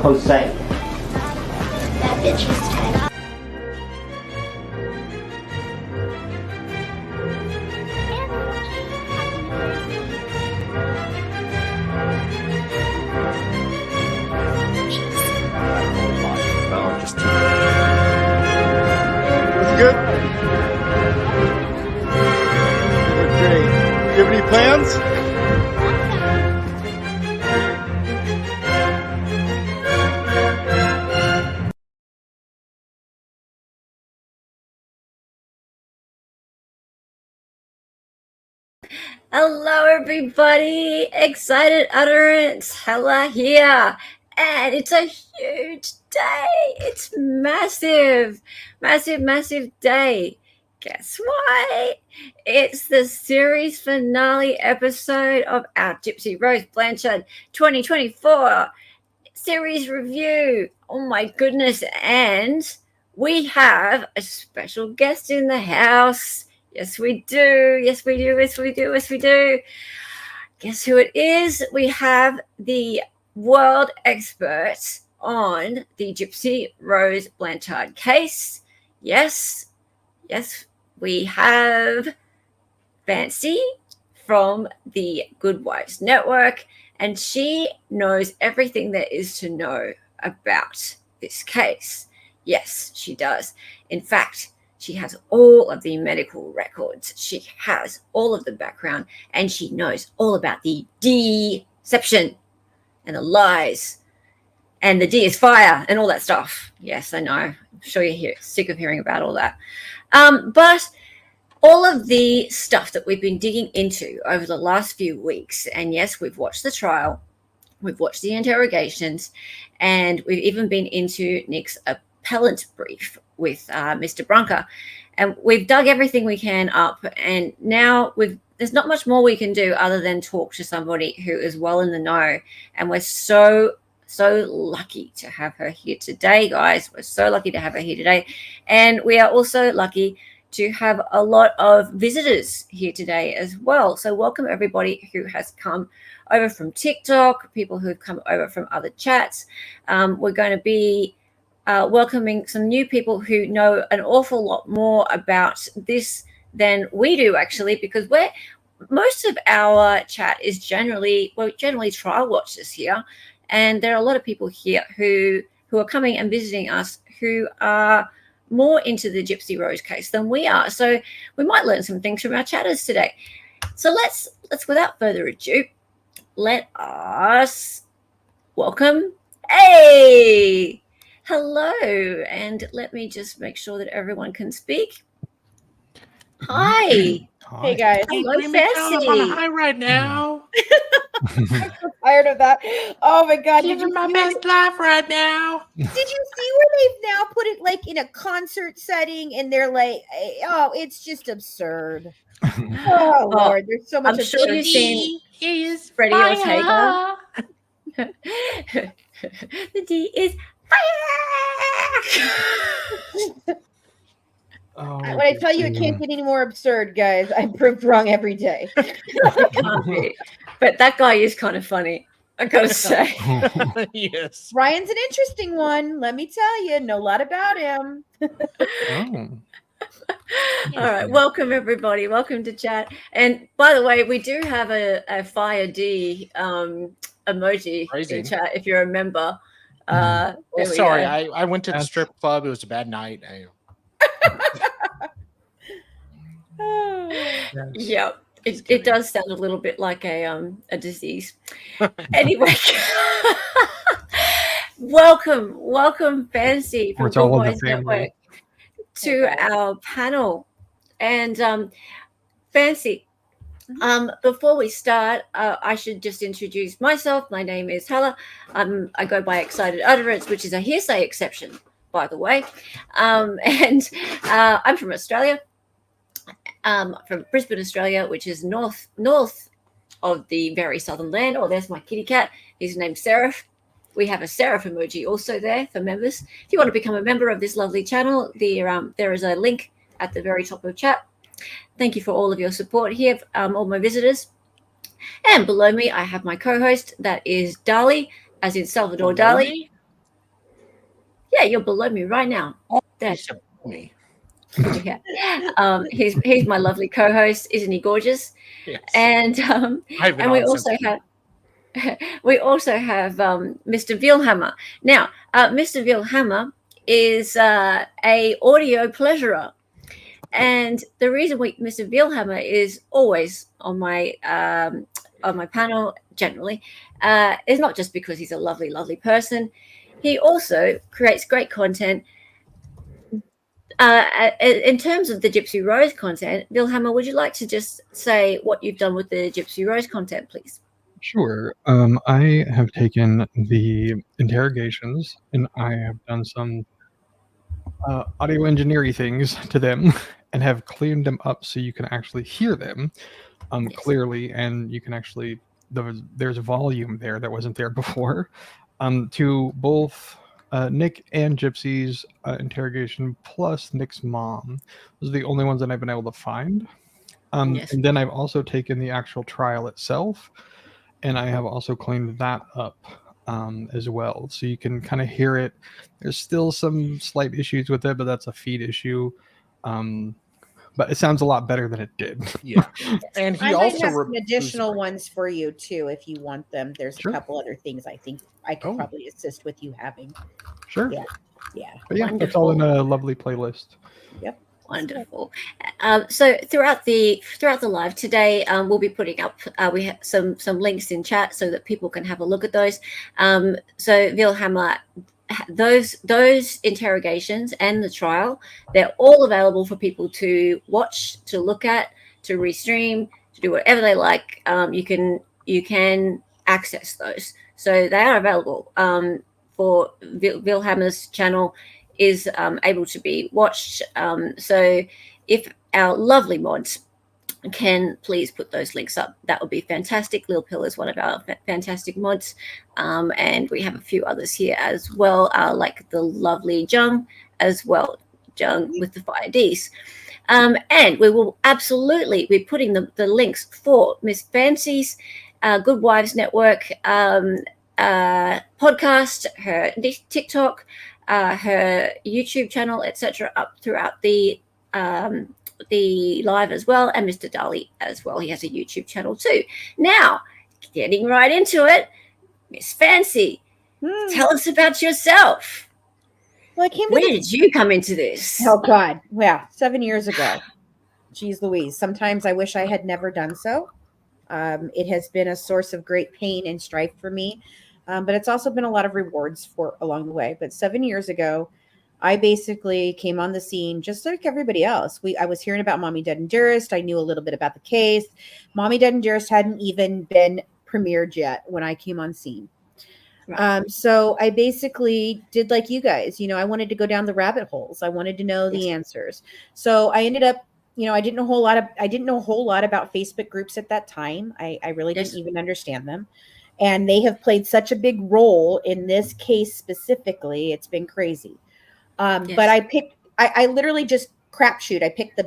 Jose. That bitch was tied. Good? Great. Do you have any plans? Hello everybody, Excited Utterance, Hella here, and it's a huge day. It's massive day. Guess what? It's the series finale episode of our Gypsy Rose Blanchard 2024 series review. Oh my goodness, and we have a special guest in the house. Yes, we do. Yes, we do. Yes, we do. Yes, we do. Guess who it is? We have the world expert on the Gypsy Rose Blanchard case. Yes, we have Fancy from the Good Wives Network, and she knows everything there is to know about this case. Yes, she does. In fact, she has all of the medical records. She has all of the background, and she knows all about the deception and the lies and the D is fire and all that stuff. Yes, I know. I'm sure you're sick of hearing about all that. But all of the stuff that we've been digging into over the last few weeks, and yes, we've watched the trial, we've watched the interrogations, and we've even been into Nick's appellant brief with Mr. Brunker, and we've dug everything we can up, and now there's not much more we can do other than talk to somebody who is well in the know, and we're so lucky to have her here today, guys. We're so lucky to have her here today, and we are also lucky to have a lot of visitors here today as well. So welcome everybody who has come over from TikTok, people who have come over from other chats. We're going to be welcoming some new people who know an awful lot more about this than we do, actually, because most of our chat is generally trial watchers here, and there are a lot of people here who are coming and visiting us who are more into the Gypsy Rose case than we are. So we might learn some things from our chatters today. So let's without further ado, let us welcome. Hey! Hello, and let me just make sure that everyone can speak. Hi. Hey guys. Hello, I'm on a Fancy. high right now. I'm so tired of that. Oh my god! Living my best life right now. Did you see where they've now put it like in a concert setting, and they're like, oh, it's just absurd. Oh Lord, there's so much. I'm sure you've seen Freddie Ortega. The D is fire. When I tell you it can't get any more absurd, guys, I'm proved wrong every day. It can't be. But that guy is kind of funny, I gotta say. Yes. Ryan's an interesting one, let me tell you. Know a lot about him. All right, welcome everybody. Welcome to chat. And by the way, we do have a Fire D emoji in chat if you're a member. Sorry, I went to the strip club. It was a bad night. Yeah, it does sound a little bit like a disease. Anyway, welcome Fancy from Good Boys Network to our panel. And Fancy, before we start, I should just introduce myself. My name is Hella. I go by Excited Utterance, which is a hearsay exception, by the way. And I'm from Australia. From Brisbane, Australia, which is north of the very southern land. Oh, there's my kitty cat. His name's Seraph. We have a Seraph emoji also there for members. If you want to become a member of this lovely channel, there is a link at the very top of chat. Thank you for all of your support here, all my visitors. And below me, I have my co-host. That is Dali, as in Salvador Dali. Yeah, you're below me right now. There. Me. Yeah. He's my lovely co-host. Isn't he gorgeous? Yes. And I've been and we on also since- have Mr. Vilhammer. Now, Mr. Vilhammer is a audio pleasurer, and the reason Mr. Vilhammer is always on my panel generally is not just because he's a lovely, lovely person. He also creates great content. In terms of the Gypsy Rose content, Vilhammer, would you like to just say what you've done with the Gypsy Rose content, please? Sure. I have taken the interrogations and I have done some audio engineering things to them and have cleaned them up so you can actually hear them clearly, and you can actually there's volume there that wasn't there before. To both Nick and Gypsy's interrogation plus Nick's mom. Those are the only ones that I've been able to find. Yes. And then I've also taken the actual trial itself, and I have also cleaned that up as well. So you can kind of hear it. There's still some slight issues with it, but that's a feed issue. But it sounds a lot better than it did. Yeah. And he I might also have some additional ones for you too if you want them. There's Sure. a couple other things I think I could probably assist with you having. Sure. Yeah. But yeah, that's all in a lovely playlist. Yep. Wonderful. So throughout the live today, we'll be putting up we have some links in chat so that people can have a look at those. So Vilhammer, those interrogations and the trial, they're all available for people to watch, to look at, to restream, to do whatever they like. You can access those, so they are available. For Vilhammer's channel is able to be watched. So if our lovely mods can please put those links up, that would be fantastic. Lil Pill is one of our fantastic mods, and we have a few others here as well, like the lovely Jung as well, Jung with the 5 Ds. And we will absolutely be putting the links for Miss Fancy's Good Wives Network podcast, her TikTok, her YouTube channel, etc., up throughout the live as well, and Mr. Dali as well. He has a YouTube channel too. Now, getting right into it, Miss Fancy, tell us about yourself. Well, Where did you come into this? Oh God, well, 7 years ago. Geez Louise, sometimes I wish I had never done so. It has been a source of great pain and strife for me, but it's also been a lot of rewards for along the way. But 7 years ago, I basically came on the scene just like everybody else. I was hearing about Mommy Dead and Dearest. I knew a little bit about the case. Mommy Dead and Dearest hadn't even been premiered yet when I came on scene. Right. So I basically did like you guys. I wanted to go down the rabbit holes. I wanted to know the answers. So I ended up, I didn't know a whole lot about Facebook groups at that time. I really didn't even understand them. And they have played such a big role in this case specifically. It's been crazy. But I literally just crapshoot. I picked the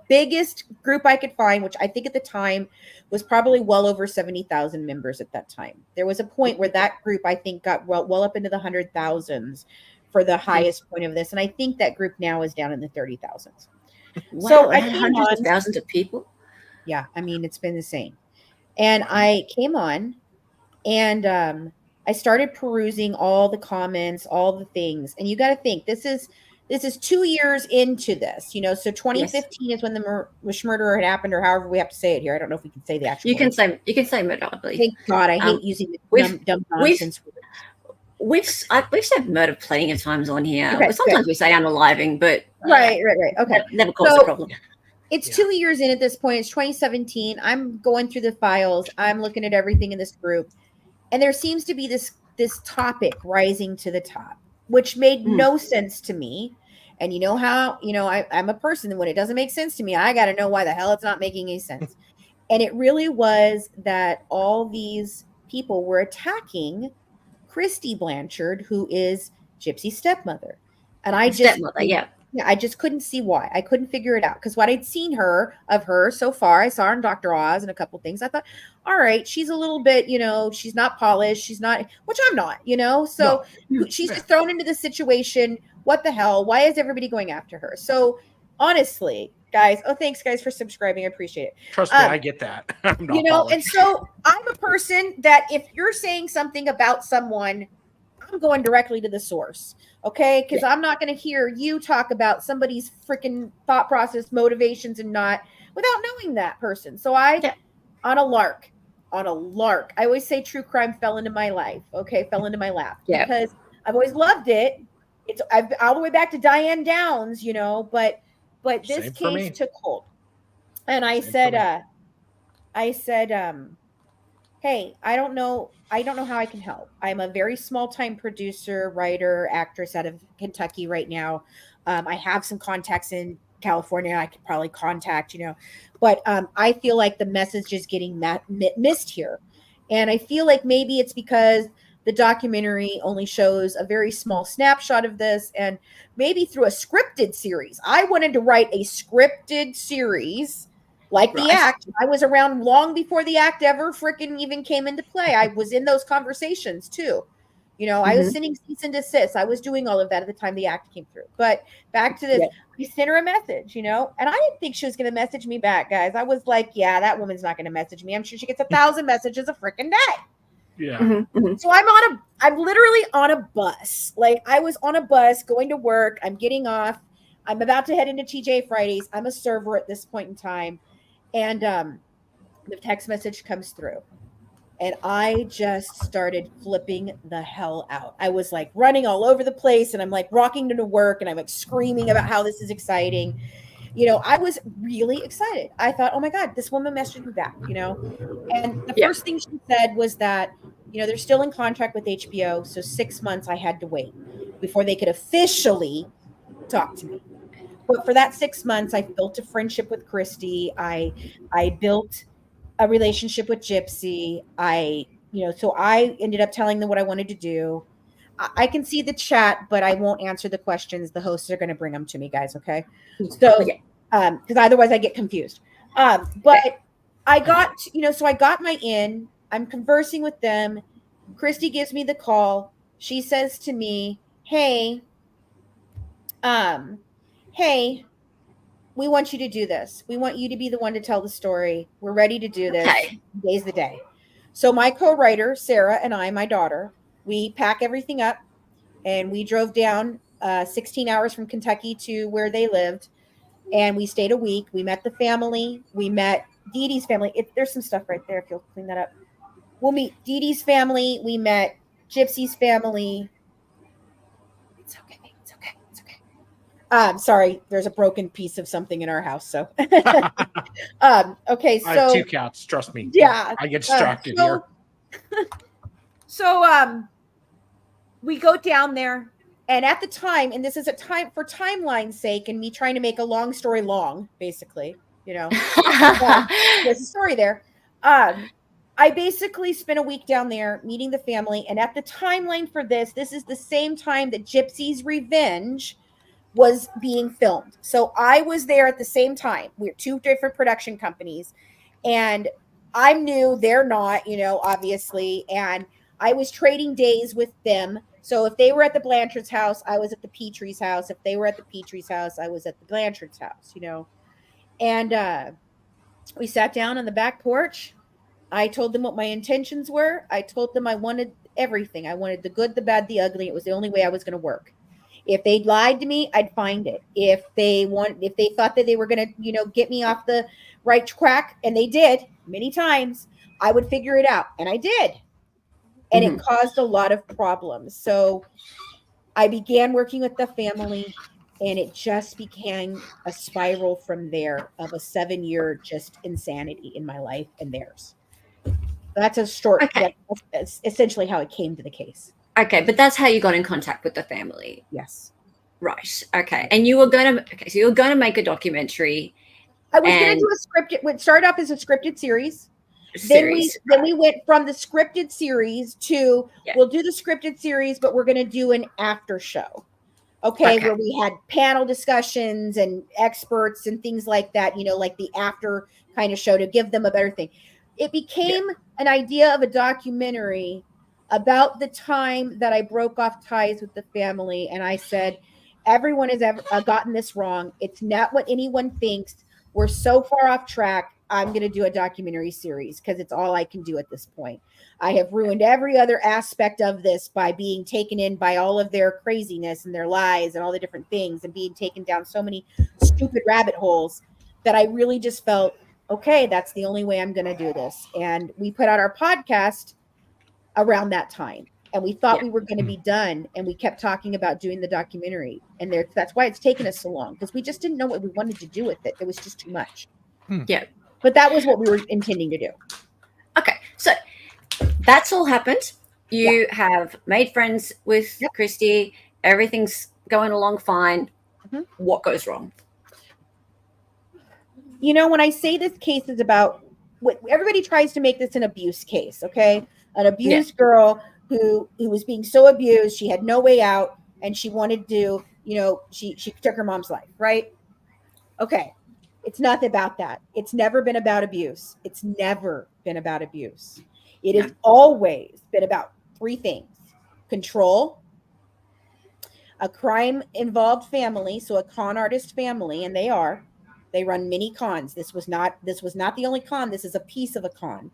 biggest group I could find, which I think at the time was probably well over 70,000 members at that time. There was a point where that group, I think, got well up into the 100,000s for the highest point of this. And I think that group now is down in the 30,000s. Wow, so I hundreds of thousands of people. Yeah. I mean, it's been insane. And I came on and, I started perusing all the comments, all the things. And you got to think this is 2 years into this, so 2015 is when the murder had happened, or however we have to say it here. I don't know if we can say the actual. You can say murder, I believe. Thank God, I hate using the dumb nonsense. We've said murder plenty of times on here. Okay, sometimes we say unaliving, but right. Okay, never caused a problem. It's 2 years in at this point. It's 2017. I'm going through the files. I'm looking at everything in this group. And there seems to be this topic rising to the top, which made no sense to me. And you know how, I'm a person, and when it doesn't make sense to me, I got to know why the hell it's not making any sense. And it really was that all these people were attacking Christie Blanchard, who is Gypsy's stepmother. And I just, stepmother, yeah. Yeah, I just couldn't see why. I couldn't figure it out because what I'd seen of her so far, I saw her in Dr. Oz and a couple things. I thought, all right, she's a little bit, she's not polished. She's not, which I'm not, So she's just thrown into this situation. What the hell? Why is everybody going after her? So honestly, guys, thanks guys for subscribing. I appreciate it. Trust me, I get that. I'm not polished. And so I'm a person that if you're saying something about someone, I'm going directly to the source. Okay. Because I'm not going to hear you talk about somebody's freaking thought process, motivations, and not without knowing that person. So on a lark, I always say true crime fell into my life. Okay. Fell into my lap because I've always loved it. I've all the way back to Diane Downs, but this case took hold. And I said, hey, I don't know how I can help. I'm a very small time producer, writer, actress out of Kentucky right now. I have some contacts in California I could probably contact, but I feel like the message is getting missed here. And I feel like maybe it's because the documentary only shows a very small snapshot of this, and maybe through a scripted series. I wanted to write a scripted series like the act. I was around long before the act ever freaking even came into play. I was in those conversations too. I was sending cease and desist. I was doing all of that at the time the act came through. But back to this, I sent her a message, and I didn't think she was going to message me back, guys. I was like, yeah, that woman's not going to message me. I'm sure she gets 1,000 messages a freaking day. Yeah. So I'm literally on a bus. Like I was on a bus going to work. I'm getting off. I'm about to head into TJ Fridays. I'm a server at this point in time. And the text message comes through. And I just started flipping the hell out. I was like running all over the place, and I'm like rocking to work, and I'm like screaming about how this is exciting. I was really excited. I thought, oh my God, this woman messaged me back, And the first thing she said was that, they're still in contract with HBO. So 6 months I had to wait before they could officially talk to me. But for that 6 months, I built a friendship with Christie. I built a relationship with Gypsy. So I ended up telling them what I wanted to do. I can see the chat, but I won't answer the questions. The hosts are going to bring them to me, guys. Okay. So, because otherwise I get confused. But I got, so I got my in. I'm conversing with them. Christie gives me the call. She says to me, hey, we want you to do this. We want you to be the one to tell the story. We're ready to do this. Okay. Today's the day. So my co-writer, Sarah, and I, my daughter, we pack everything up, and we drove down 16 hours from Kentucky to where they lived, and we stayed a week. We met the family. We met Dee Dee's family. There's some stuff right there if you'll clean that up. We'll meet Dee Dee's family. We met Gypsy's family. It's okay. Sorry, there's a broken piece of something in our house. So, okay. So I have 2 cats. Trust me. Yeah, I get distracted here. So, we go down there, and at the time, and this is a time for timeline's sake, and me trying to make a long story long, basically, there's a story there. I basically spent a week down there meeting the family, and at the timeline for this is the same time that Gypsy's Revenge was being filmed. So I was there at the same time. We're 2 different production companies, and I'm new, they're not, obviously. And I was trading days with them. So if they were at the Blanchard's house, I was at the Petrie's house. If they were at the Petrie's house, I was at the Blanchard's house, And we sat down on the back porch. I told them what my intentions were. I told them I wanted everything. I wanted the good, the bad, the ugly. It was the only way I was going to work. If they lied to me, I'd find it. If they thought that they were going to, get me off the right track, and they did many times, I would figure it out. And I did. And it caused a lot of problems. So I began working with the family, and it just became a spiral from there of a 7-year just insanity in my life and theirs. That's a short, that's essentially how it came to the case. Okay, but that's how you got in contact with the family. Yes. Right. Okay. And you were going to make a documentary. I was going to do a scripted. It started off as a scripted series. Then we went from the scripted series to we'll do the scripted series, but we're going to do an after show. Okay, Okay. where we had panel discussions and experts and things like that, like the after kind of show to give them a better thing. It became an idea of a documentary about the time that I broke off ties with the family. And I said, everyone has ever gotten this wrong. It's not what anyone thinks. We're so far off track. I'm going to do a documentary series because it's all I can do at this point. I have ruined every other aspect of this by being taken in by all of their craziness and their lies and all the different things and being taken down so many stupid rabbit holes that I really just felt, okay, that's the only way I'm going to do this. And we put out our podcast around that time. And we thought we were going to be done. And we kept talking about doing the documentary. And that's why it's taken us so long, because we just didn't know what we wanted to do with it. It was just too much. Yeah. But that was what we were intending to do. Okay. So that's all happened. You have made friends with Christie. Everything's going along fine. What goes wrong? When I say this case is about, everybody tries to make this an abuse case, okay? An abused girl who was being so abused, she had no way out, and she wanted to, she took her mom's life, right? Okay. It's not about that. It's never been about abuse. It's never been about abuse. It has always been about three things: control, a crime-involved family, so a con artist family, and they run many cons. This was not the only con. This is a piece of a con,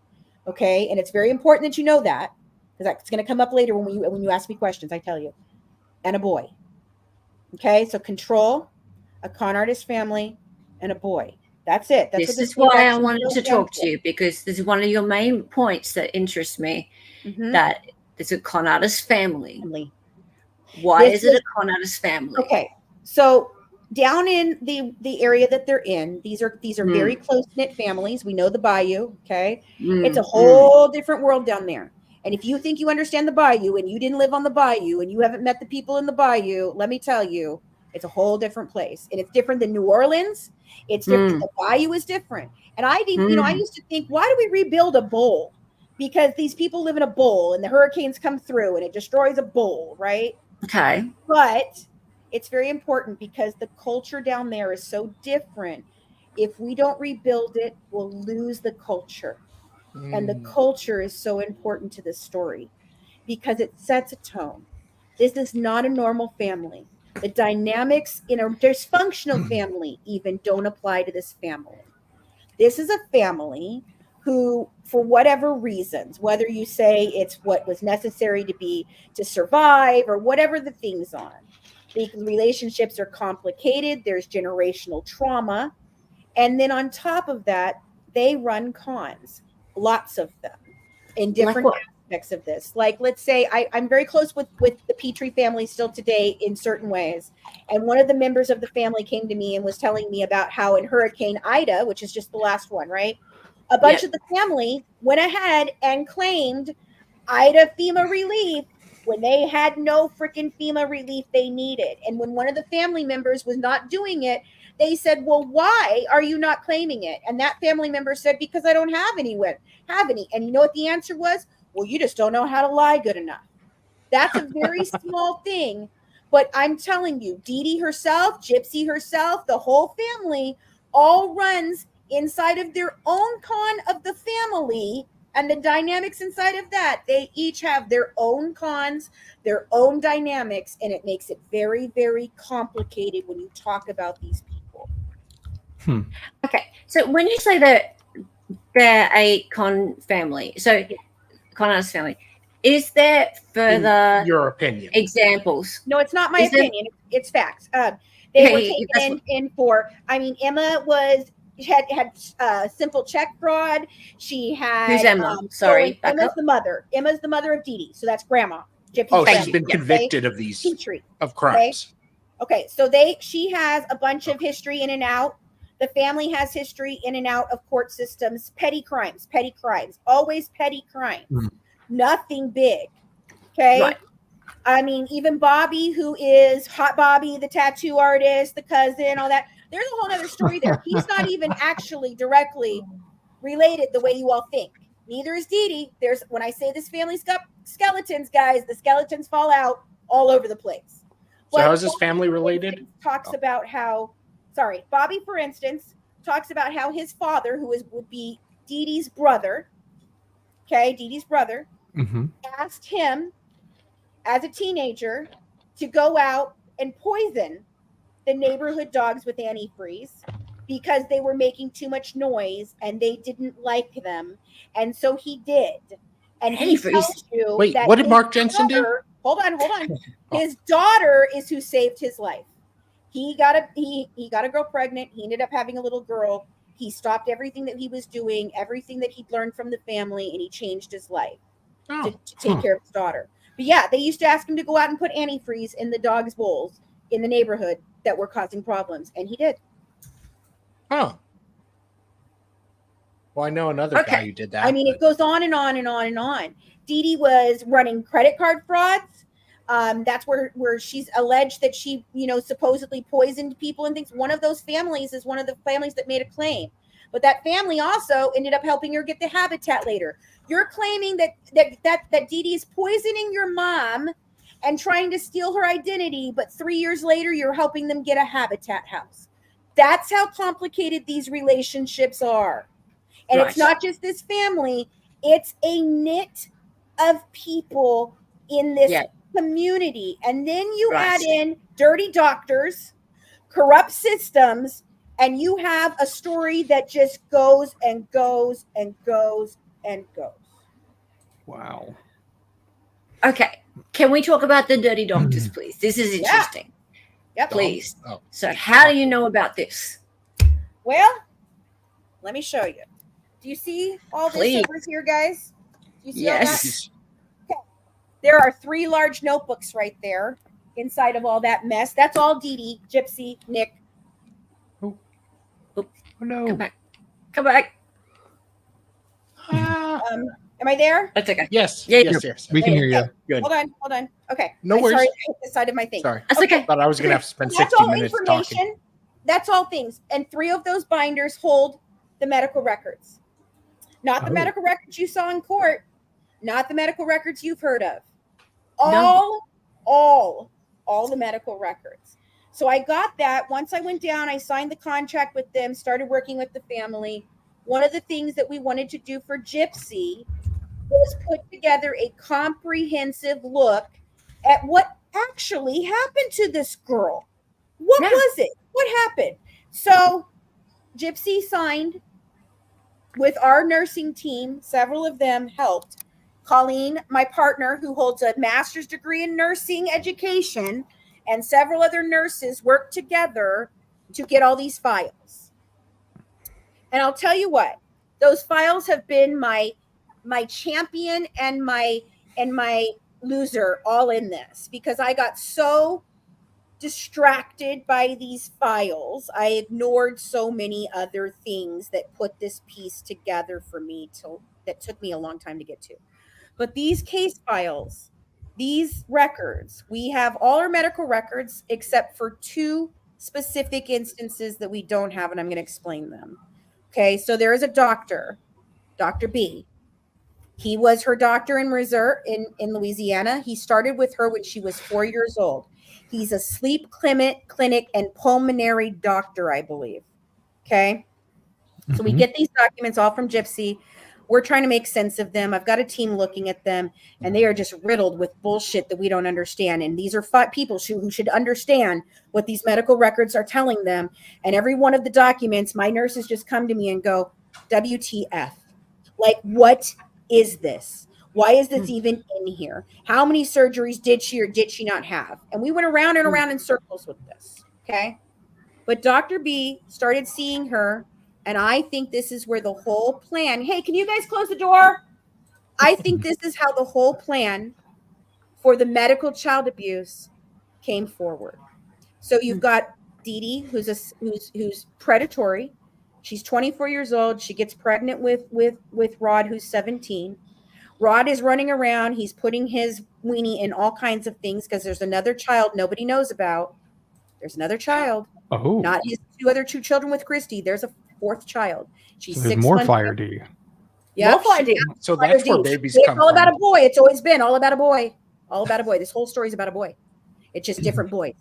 okay? And it's very important that you know that, because that's going to come up later when you ask me questions. I tell you, and a boy, okay? So control, a con artist family, and a boy. That's it. This is why I wanted to talk to you, because this is one of your main points that interests me, that it's a con artist family. Why is it a con artist family? Okay, so down in the area that they're in, these are very close-knit families. We know the Bayou, okay? It's a whole different world down there. And if you think you understand the Bayou and you didn't live on the Bayou and you haven't met the people in the Bayou, let me tell you, it's a whole different place. And it's different than New Orleans. It's different. The Bayou is different. And I used to think, why do we rebuild a bowl? Because these people live in a bowl and the hurricanes come through and it destroys a bowl, right? Okay. But it's very important because the culture down there is so different. If we don't rebuild it, we'll lose the culture. And the culture is so important to this story because it sets a tone. This is not a normal family. The dynamics in a dysfunctional family even don't apply to this family. This is a family who, for whatever reasons, whether you say it's what was necessary to survive or whatever the things are, the relationships are complicated. There's generational trauma. And then on top of that, they run cons, lots of them in different aspects of this. Like, let's say I'm very close with the Petrie family still today in certain ways. And one of the members of the family came to me and was telling me about how in Hurricane Ida, which is just the last one, right? A bunch of the family went ahead and claimed Ida FEMA relief when they had no freaking FEMA relief they needed. And when one of the family members was not doing it, they said, well, why are you not claiming it? And that family member said, because I don't have any. And you know what the answer was? Well, you just don't know how to lie good enough. That's a very small thing. But I'm telling you, Dee Dee herself, Gypsy herself, the whole family all runs inside of their own con of the family. And the dynamics inside of that, they each have their own cons, their own dynamics, and it makes it very, very complicated when you talk about these people. Okay, so when you say that they're a con family, so con artist family, is there further In your opinion examples? No, it's not my opinion. It's facts. They were taken in for, Emma had simple check fraud. She had who's Emma? Sorry, Emma's the mother. Emma's the mother of Dee Dee. So that's grandma. She's been convicted of these of crimes. Okay, so she has a bunch of history in and out. The family has history in and out of court systems. Petty crimes, always petty crimes. Nothing big. Okay. Right. Even Bobby, who is Hot Bobby, the tattoo artist, the cousin, all that. There's a whole other story there. He's not even actually directly related the way you all think. Neither is Dee Dee. When I say this family's got skeletons, guys, the skeletons fall out all over the place. So how is this family related? Talks about how, Bobby, for instance, talks about how his father, would be Dee Dee's brother, Dee Dee's brother, asked him as a teenager to go out and poison the neighborhood dogs with antifreeze because they were making too much noise and they didn't like them. And so he did. And he tells you Wait, that what did Mark Jensen do? Hold on. His daughter is who saved his life. He got a girl pregnant. He ended up having a little girl. He stopped everything that he was doing, everything that he'd learned from the family, and he changed his life to take care of his daughter. But yeah, they used to ask him to go out and put antifreeze in the dogs' bowls in the neighborhood that were causing problems, and he did. Oh. Well, I know another guy who did that. I mean, it goes on and on and on and on. Dee Dee was running credit card frauds. That's where she's alleged that she, supposedly poisoned people and things. One of those families is one of the families that made a claim. But that family also ended up helping her get the habitat later. You're claiming that Dee Dee is poisoning your mom and trying to steal her identity, but 3 years later, you're helping them get a habitat house. That's how complicated these relationships are. And it's not just this family, it's a knit of people in this community. And then you add in dirty doctors, corrupt systems, and you have a story that just goes and goes and goes and goes. Wow. Okay. Can we talk about the dirty doctors, please? This is interesting. Yep. Please. So how do you know about this? Well, let me show you. Do you see all this over here, guys? Do you see all that? Okay. There are 3 large notebooks right there inside of all that mess. That's all Dee Dee, Gypsy, Nick. Oh no. Come back. Am I there? That's okay. Yes. Yeah, Yes. We can hear you. Good. Hold on. Okay. No worries. Sorry, I hit the side of my thing. Sorry. That's okay. Thought I was going to have to spend That's 60 all minutes information. talking. That's all things. And 3 of those binders hold the medical records. Not the medical records you saw in court. Not the medical records you've heard of. All the medical records. So I got that. Once I went down, I signed the contract with them, started working with the family. One of the things that we wanted to do for Gypsy was put together a comprehensive look at what actually happened to this girl. What was it? What happened? So Gypsy signed with our nursing team. Several of them helped. Colleen, my partner, who holds a master's degree in nursing education, and several other nurses worked together to get all these files. And I'll tell you what, those files have been my champion and my loser all in this, because I got so distracted by these files. I ignored so many other things that put this piece together for me that took me a long time to get to. But these case files, these records, we have all our medical records except for 2 specific instances that we don't have, and I'm going to explain them. Okay, so there is a doctor, Dr. B. He was her doctor in reserve in Louisiana. He started with her when she was 4 years old. He's a sleep clinic and pulmonary doctor, I believe. Okay. So we get these documents all from Gypsy. We're trying to make sense of them. I've got a team looking at them, and they are just riddled with bullshit that we don't understand. And these are people who should understand what these medical records are telling them. And every one of the documents, my nurses just come to me and go, WTF? Like, what is this? Why is this even in here? How many surgeries did she or did she not have? And we went around and around in circles with this. Okay. But Dr. B started seeing her. And I think this is where the whole plan. Hey, can you guys close the door? I think this is how the whole plan for the medical child abuse came forward. So you've got Dee Dee, who's predatory. She's 24 years old. She gets pregnant with Rod, who's 17. Rod is running around. He's putting his weenie in all kinds of things because there's another child nobody knows about. There's another child. Oh. Not his 2 children with Christie. There's a 4th child. She's so there's 6 more months Fire old. D. Yeah. So that's where babies come It's all from. about a boy. It's always been all about a boy. All about a boy. This whole story is about a boy. It's just different boys.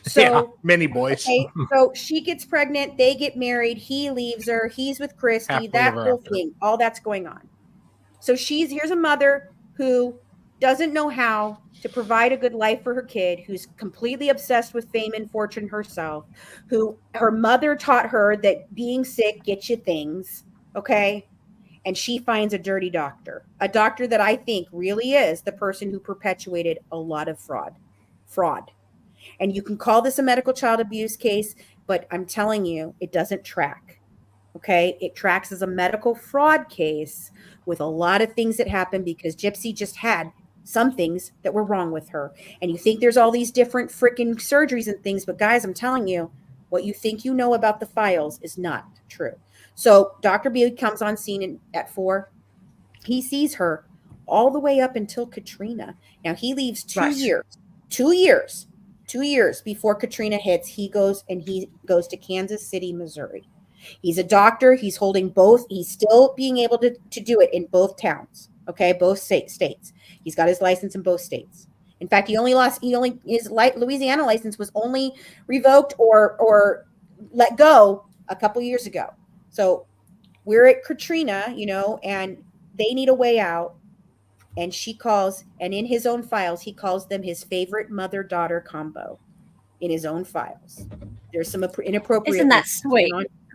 So Yeah, many boys. okay, so she gets pregnant, they get married, he leaves her, he's with Christie, Happily that ever whole after. thing, all that's going on. So here's a mother who doesn't know how to provide a good life for her kid, who's completely obsessed with fame and fortune herself, who her mother taught her that being sick gets you things, okay? And she finds a dirty doctor, a doctor that I think really is the person who perpetuated a lot of fraud. And you can call this a medical child abuse case, but I'm telling you, it doesn't track. Okay. It tracks as a medical fraud case with a lot of things that happen because Gypsy just had some things that were wrong with her. And you think there's all these different freaking surgeries and things, but guys, I'm telling you, what you think you know about the files is not true. So Dr. B comes on scene at 4. He sees her all the way up until Katrina. Now he leaves 2 years before Katrina hits. He goes to Kansas City, Missouri. He's a doctor. He's holding both. He's still being able to do it in both towns. Okay. Both states. He's got his license in both states. In fact, his Louisiana license was only revoked or let go a couple years ago. So we're at Katrina, and they need a way out. And she calls, and in his own files, he calls them his favorite mother-daughter combo in his own files. There's some inappropriate. Isn't that sweet?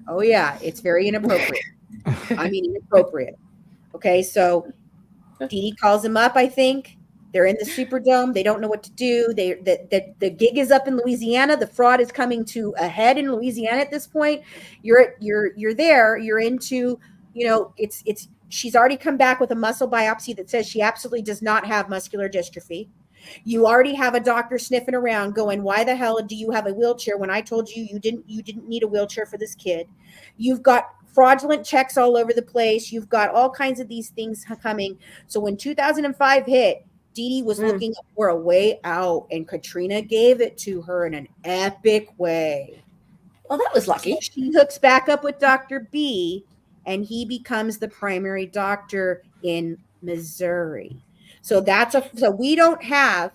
Oh, yeah. It's very inappropriate. I mean, inappropriate. Okay. So Dee Dee calls him up, I think. They're in the Superdome. They don't know what to do. The gig is up in Louisiana. The fraud is coming to a head in Louisiana at this point. You're there. You're into, she's already come back with a muscle biopsy that says she absolutely does not have muscular dystrophy. You already have a doctor sniffing around going, why the hell do you have a wheelchair when I told you you didn't need a wheelchair for this kid? You've got fraudulent checks all over the place. You've got all kinds of these things coming. So when 2005 hit, Dee Dee was looking for a way out, and Katrina gave it to her in an epic way. Well, that was lucky. She hooks back up with Dr. B, and he becomes the primary doctor in Missouri. So we don't have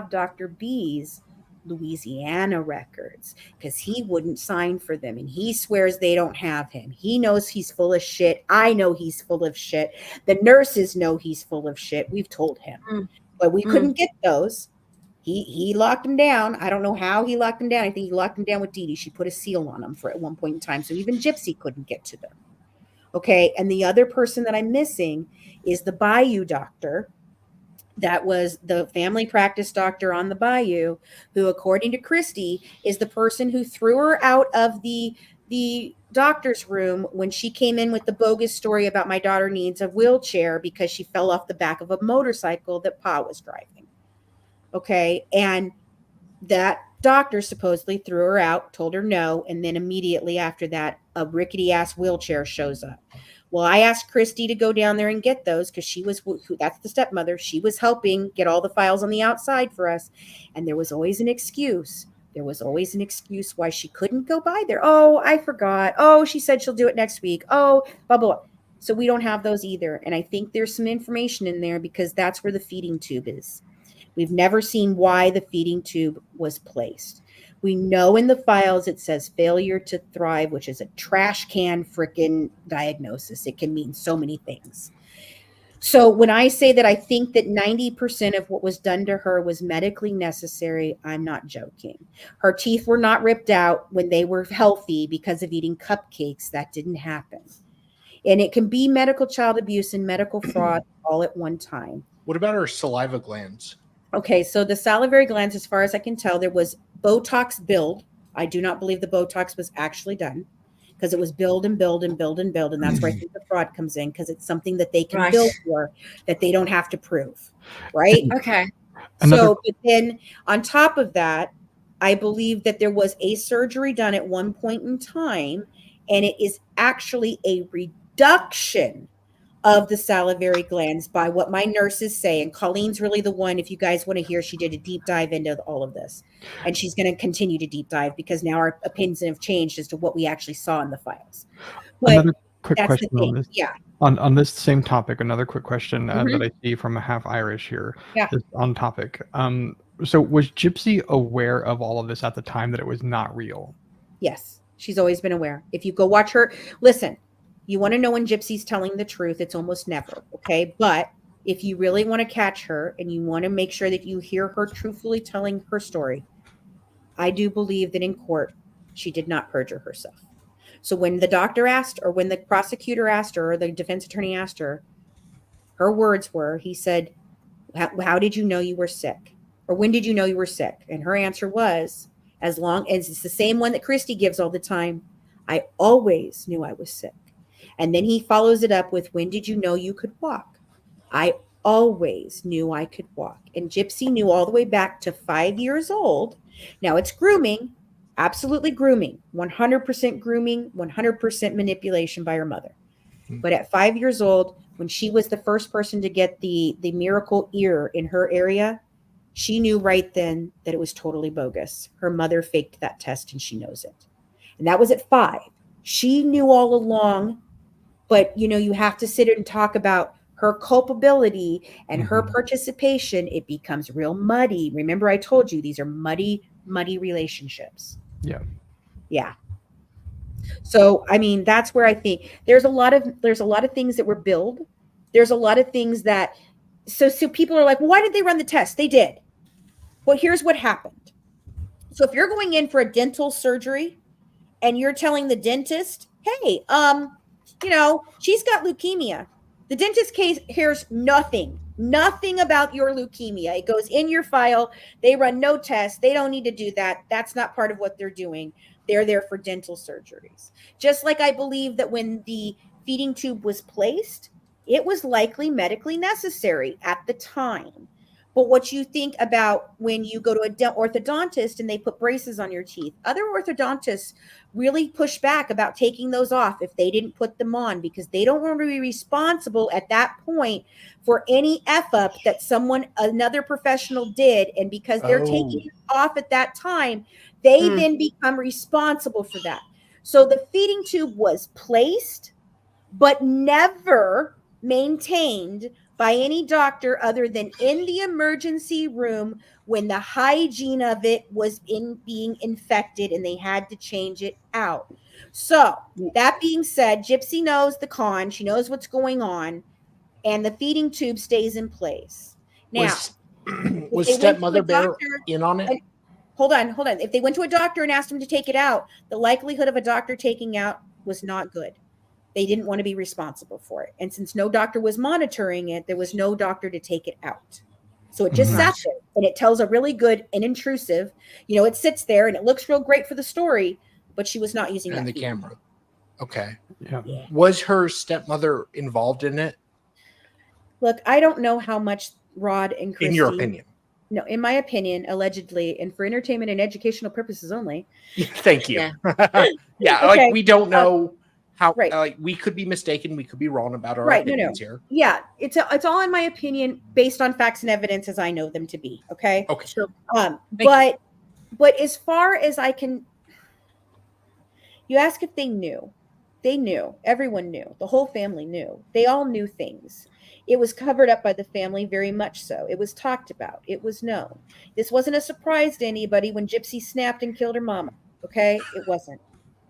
Dr. B's Louisiana records because he wouldn't sign for them, and he swears they don't have him. He knows he's full of shit. I know he's full of shit. The nurses know he's full of shit. We've told him, but we couldn't get those. He locked him down. I don't know how he locked him down. I think he locked him down with Dee Dee. She put a seal on him at one point in time, so even Gypsy couldn't get to them. Okay, and the other person that I'm missing is the Bayou doctor. That was the family practice doctor on the Bayou, who, according to Christie, is the person who threw her out of the doctor's room when she came in with the bogus story about my daughter needs a wheelchair because she fell off the back of a motorcycle that Pa was driving. Okay, and that doctor supposedly threw her out, told her no, and then immediately after that, a rickety-ass wheelchair shows up. Well, I asked Christie to go down there and get those because that's the stepmother. She was helping get all the files on the outside for us. And there was always an excuse. Why she couldn't go by there. Oh, I forgot. Oh, she said she'll do it next week. Oh, blah, blah, blah. So we don't have those either. And I think there's some information in there because that's where the feeding tube is. We've never seen why the feeding tube was placed. We know in the files it says failure to thrive, which is a trash can freaking diagnosis. It can mean so many things. So when I say that I think that 90% of what was done to her was medically necessary, I'm not joking. Her teeth were not ripped out when they were healthy because of eating cupcakes. That didn't happen. And it can be medical child abuse and medical fraud all at one time. What about her saliva glands? Okay, so the salivary glands, as far as I can tell, there was Botox build. I do not believe the Botox was actually done because it was build and build and build and build. And that's where I think the fraud comes in because it's something that they can build for that they don't have to prove. Right? Okay. So, but then on top of that, I believe that there was a surgery done at one point in time, and it is actually a reduction of the salivary glands by what my nurses say. And Colleen's really the one, if you guys want to hear, she did a deep dive into all of this. And she's going to continue to deep dive because now our opinions have changed as to what we actually saw in the files. But Another quick That's question the on thing. this. Yeah. On this same topic, another quick question Mhm. that I see from a half Irish here Yeah. is on topic. So was Gypsy aware of all of this at the time that it was not real? Yes. She's always been aware. If you go watch her, listen, you want to know when Gypsy's telling the truth, it's almost never. Okay. But if you really want to catch her and you want to make sure that you hear her truthfully telling her story, I do believe that in court, she did not perjure herself. So when the doctor asked, or when the prosecutor asked her, or the defense attorney asked her, her words were, he said, how did you know you were sick? Or when did you know you were sick? And her answer was, as long as it's the same one that Christie gives all the time, I always knew I was sick. And then he follows it up with, when did you know you could walk? I always knew I could walk. And Gypsy knew all the way back to 5 years old. Now it's grooming, absolutely grooming, 100% grooming, 100% manipulation by her mother. But at 5 years old, when she was the first person to get the miracle ear in her area, she knew right then that it was totally bogus. Her mother faked that test and she knows it. And that was at 5. She knew all along, but you have to sit and talk about her culpability and her participation. It becomes real muddy. Remember, I told you these are muddy relationships. Yeah. Yeah. So, I mean, that's where I think there's a lot of things that were billed. There's a lot of things that, so people are like, why did they run the test? They did. Well, here's what happened. So if you're going in for a dental surgery and you're telling the dentist, hey, she's got leukemia. The dentist hears nothing about your leukemia. It goes in your file. They run no tests. They don't need to do that. That's not part of what they're doing. They're there for dental surgeries. Just like I believe that when the feeding tube was placed, it was likely medically necessary at the time. But what you think about when you go to an orthodontist and they put braces on your teeth, other orthodontists really push back about taking those off if they didn't put them on, because they don't want to be responsible at that point for any F up that another professional did. And because they're taking it off at that time, they then become responsible for that. So the feeding tube was placed, but never maintained by any doctor other than in the emergency room when the hygiene of it was being infected and they had to change it out. So that being said, Gypsy knows the con. She knows what's going on, and the feeding tube stays in place. Now, was stepmother Bear in on it? Hold on. If they went to a doctor and asked him to take it out, the likelihood of a doctor taking out was not good. They didn't want to be responsible for it. And since no doctor was monitoring it, there was no doctor to take it out. So it just sat there, and it tells a really good and intrusive, it sits there and it looks real great for the story, but she was not using that. And the camera. Okay. Yeah. Was her stepmother involved in it? Look, I don't know how much Rod and Christie. In your opinion? No, in my opinion, allegedly, and for entertainment and educational purposes only. Thank you. Yeah, Okay. Like we don't know how. Right. Like we could be mistaken. We could be wrong about our opinions here. Yeah, it's all in my opinion based on facts and evidence as I know them to be. Okay. Okay. So, but as far as I can, you ask if they knew. They knew. Everyone knew. The whole family knew. They all knew things. It was covered up by the family, very much so. It was talked about. It was known. This wasn't a surprise to anybody when Gypsy snapped and killed her mama. Okay? It wasn't.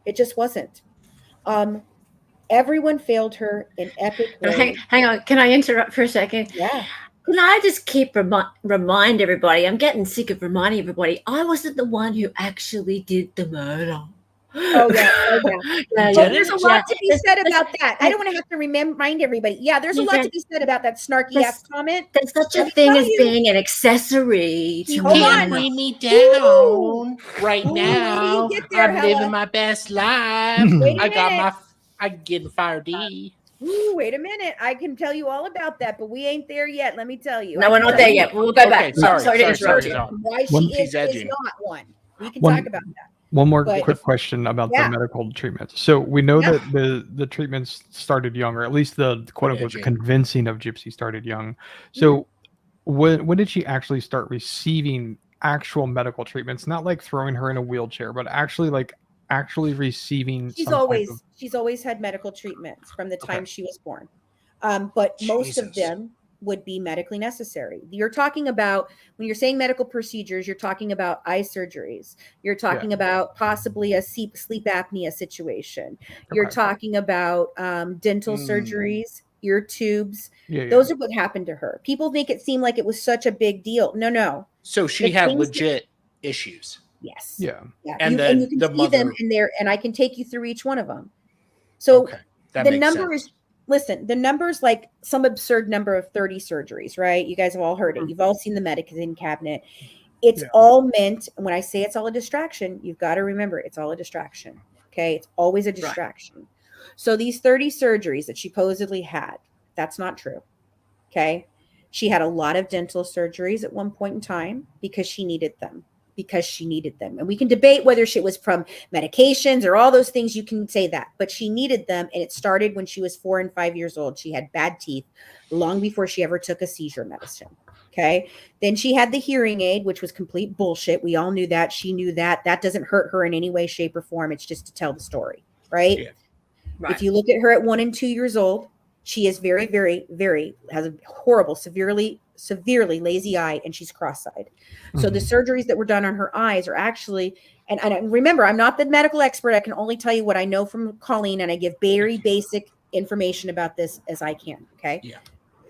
It just wasn't. Everyone failed her in epic ways. Hang on. Can I interrupt for a second? Yeah. Can I just keep remind everybody? I'm getting sick of reminding everybody. I wasn't the one who actually did the murder. Oh yeah. There's a lot to be said about that. I don't want to have to remind everybody. Yeah, there's a lot to be said about that snarky ass comment. There's such a thing as being an accessory. You can't bring me down right now. I'm living my best life. I'm getting fired. Wait a minute. I can tell you all about that, but we ain't there yet. Let me tell you. No, we're not there yet. We'll go back. Sorry to interrupt you. Why she is not one. We can talk about that. One more quick question about the medical treatments. So we know that the treatments started young, or at least the quote unquote convincing of Gypsy started young. So when did she actually start receiving actual medical treatments? Not like throwing her in a wheelchair, but actually like actually receiving some type of she's always had medical treatments from the time Okay. she was born. But most of Jesus. them would be medically necessary. You're talking about, when you're saying medical procedures, you're talking about eye surgeries. You're talking about possibly a sleep apnea situation. You're Okay. talking about dental Mm. surgeries, ear tubes. Yeah. Those are what happened to her. People make it seem like it was such a big deal. No. So she The had things legit issues. Yes. Yeah. Yeah. And you then can the see them mother- in there, and I can take you through each one of them. So Okay. That the makes number sense. is, listen, the number's like some absurd number of 30 surgeries, right? You guys have all heard it. You've all seen the medicine cabinet. It's Yeah. all meant, and when I say it's all a distraction, you've got to remember it's all a distraction. Okay. It's always a distraction. So these 30 surgeries that she supposedly had, that's not true. Okay. She had a lot of dental surgeries at one point in time because she needed them. And we can debate whether she was from medications or all those things. You can say that, but she needed them. And it started when she was 4 and 5 years old. She had bad teeth long before she ever took a seizure medicine. Okay. Then she had the hearing aid, which was complete bullshit. We all knew that. She knew that. That doesn't hurt her in any way, shape, or form. It's just to tell the story. Right. Yeah. If you look at her at 1 and 2 years old, she is very, very, very, has a horrible, severely lazy eye, and she's cross-eyed. So the surgeries that were done on her eyes are actually, and remember, I'm not the medical expert. I can only tell you what I know from Colleen, and I give very basic information about this as I can. Okay. Yeah.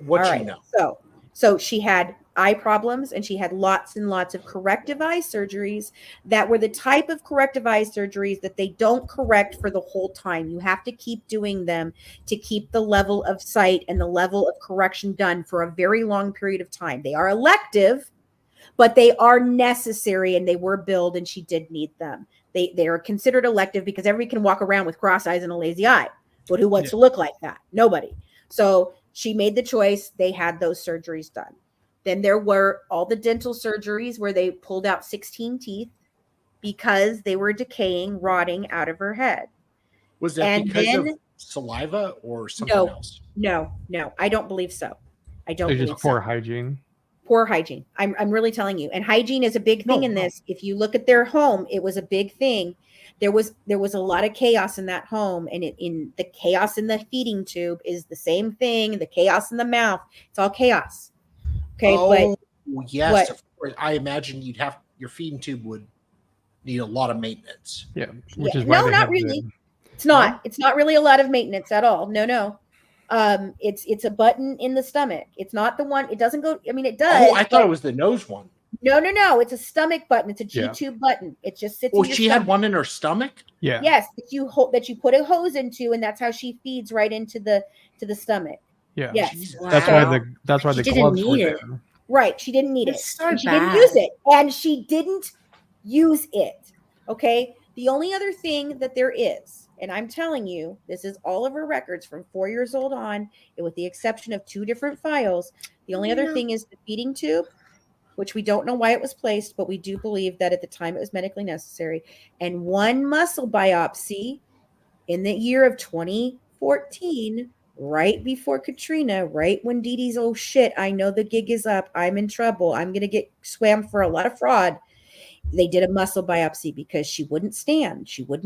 What All you right. know. So she had eye problems, and she had lots and lots of corrective eye surgeries that were the type of corrective eye surgeries that they don't correct for the whole time. You have to keep doing them to keep the level of sight and the level of correction done for a very long period of time. They are elective, but they are necessary, and they were billed, and she did need them. They are considered elective because everybody can walk around with cross eyes and a lazy eye. But who wants to look like that? Nobody. So she made the choice. They had those surgeries done. Then there were all the dental surgeries where they pulled out 16 teeth because they were decaying, rotting out of her head. Was that because of saliva or something else? No, I don't believe so. I don't believe just poor hygiene. Poor hygiene. I'm really telling you. And hygiene is a big thing in this. If you look at their home, it was a big thing. There was a lot of chaos in that home, and in the chaos in the feeding tube is the same thing. The chaos in the mouth, it's all chaos. Okay, but yes, of course. I imagine your feeding tube would need a lot of maintenance. Yeah, which is why not really. It's not. No? It's not really a lot of maintenance at all. No. It's a button in the stomach. It's not the one. It doesn't go. I mean, it does. Oh, I thought it was the nose one. No. It's a stomach button. It's a G-tube button. It just sits. Oh, she had one in her stomach. Yeah. Yes, that you put a hose into, and that's how she feeds right into the stomach. Yeah. Yes. Wow. That's why the gloves were there. Right. She didn't need it. So she didn't use it. And she didn't use it. Okay. The only other thing that there is, and I'm telling you, this is all of her records from 4 years old on, with the exception of 2 different files. The only other thing is the feeding tube, which we don't know why it was placed, but we do believe that at the time it was medically necessary. And 1 muscle biopsy in the year of 2014, right before Katrina, right when Dee Dee's, oh shit, I know the gig is up. I'm in trouble. I'm going to get swam for a lot of fraud. They did a muscle biopsy because she wouldn't stand. 1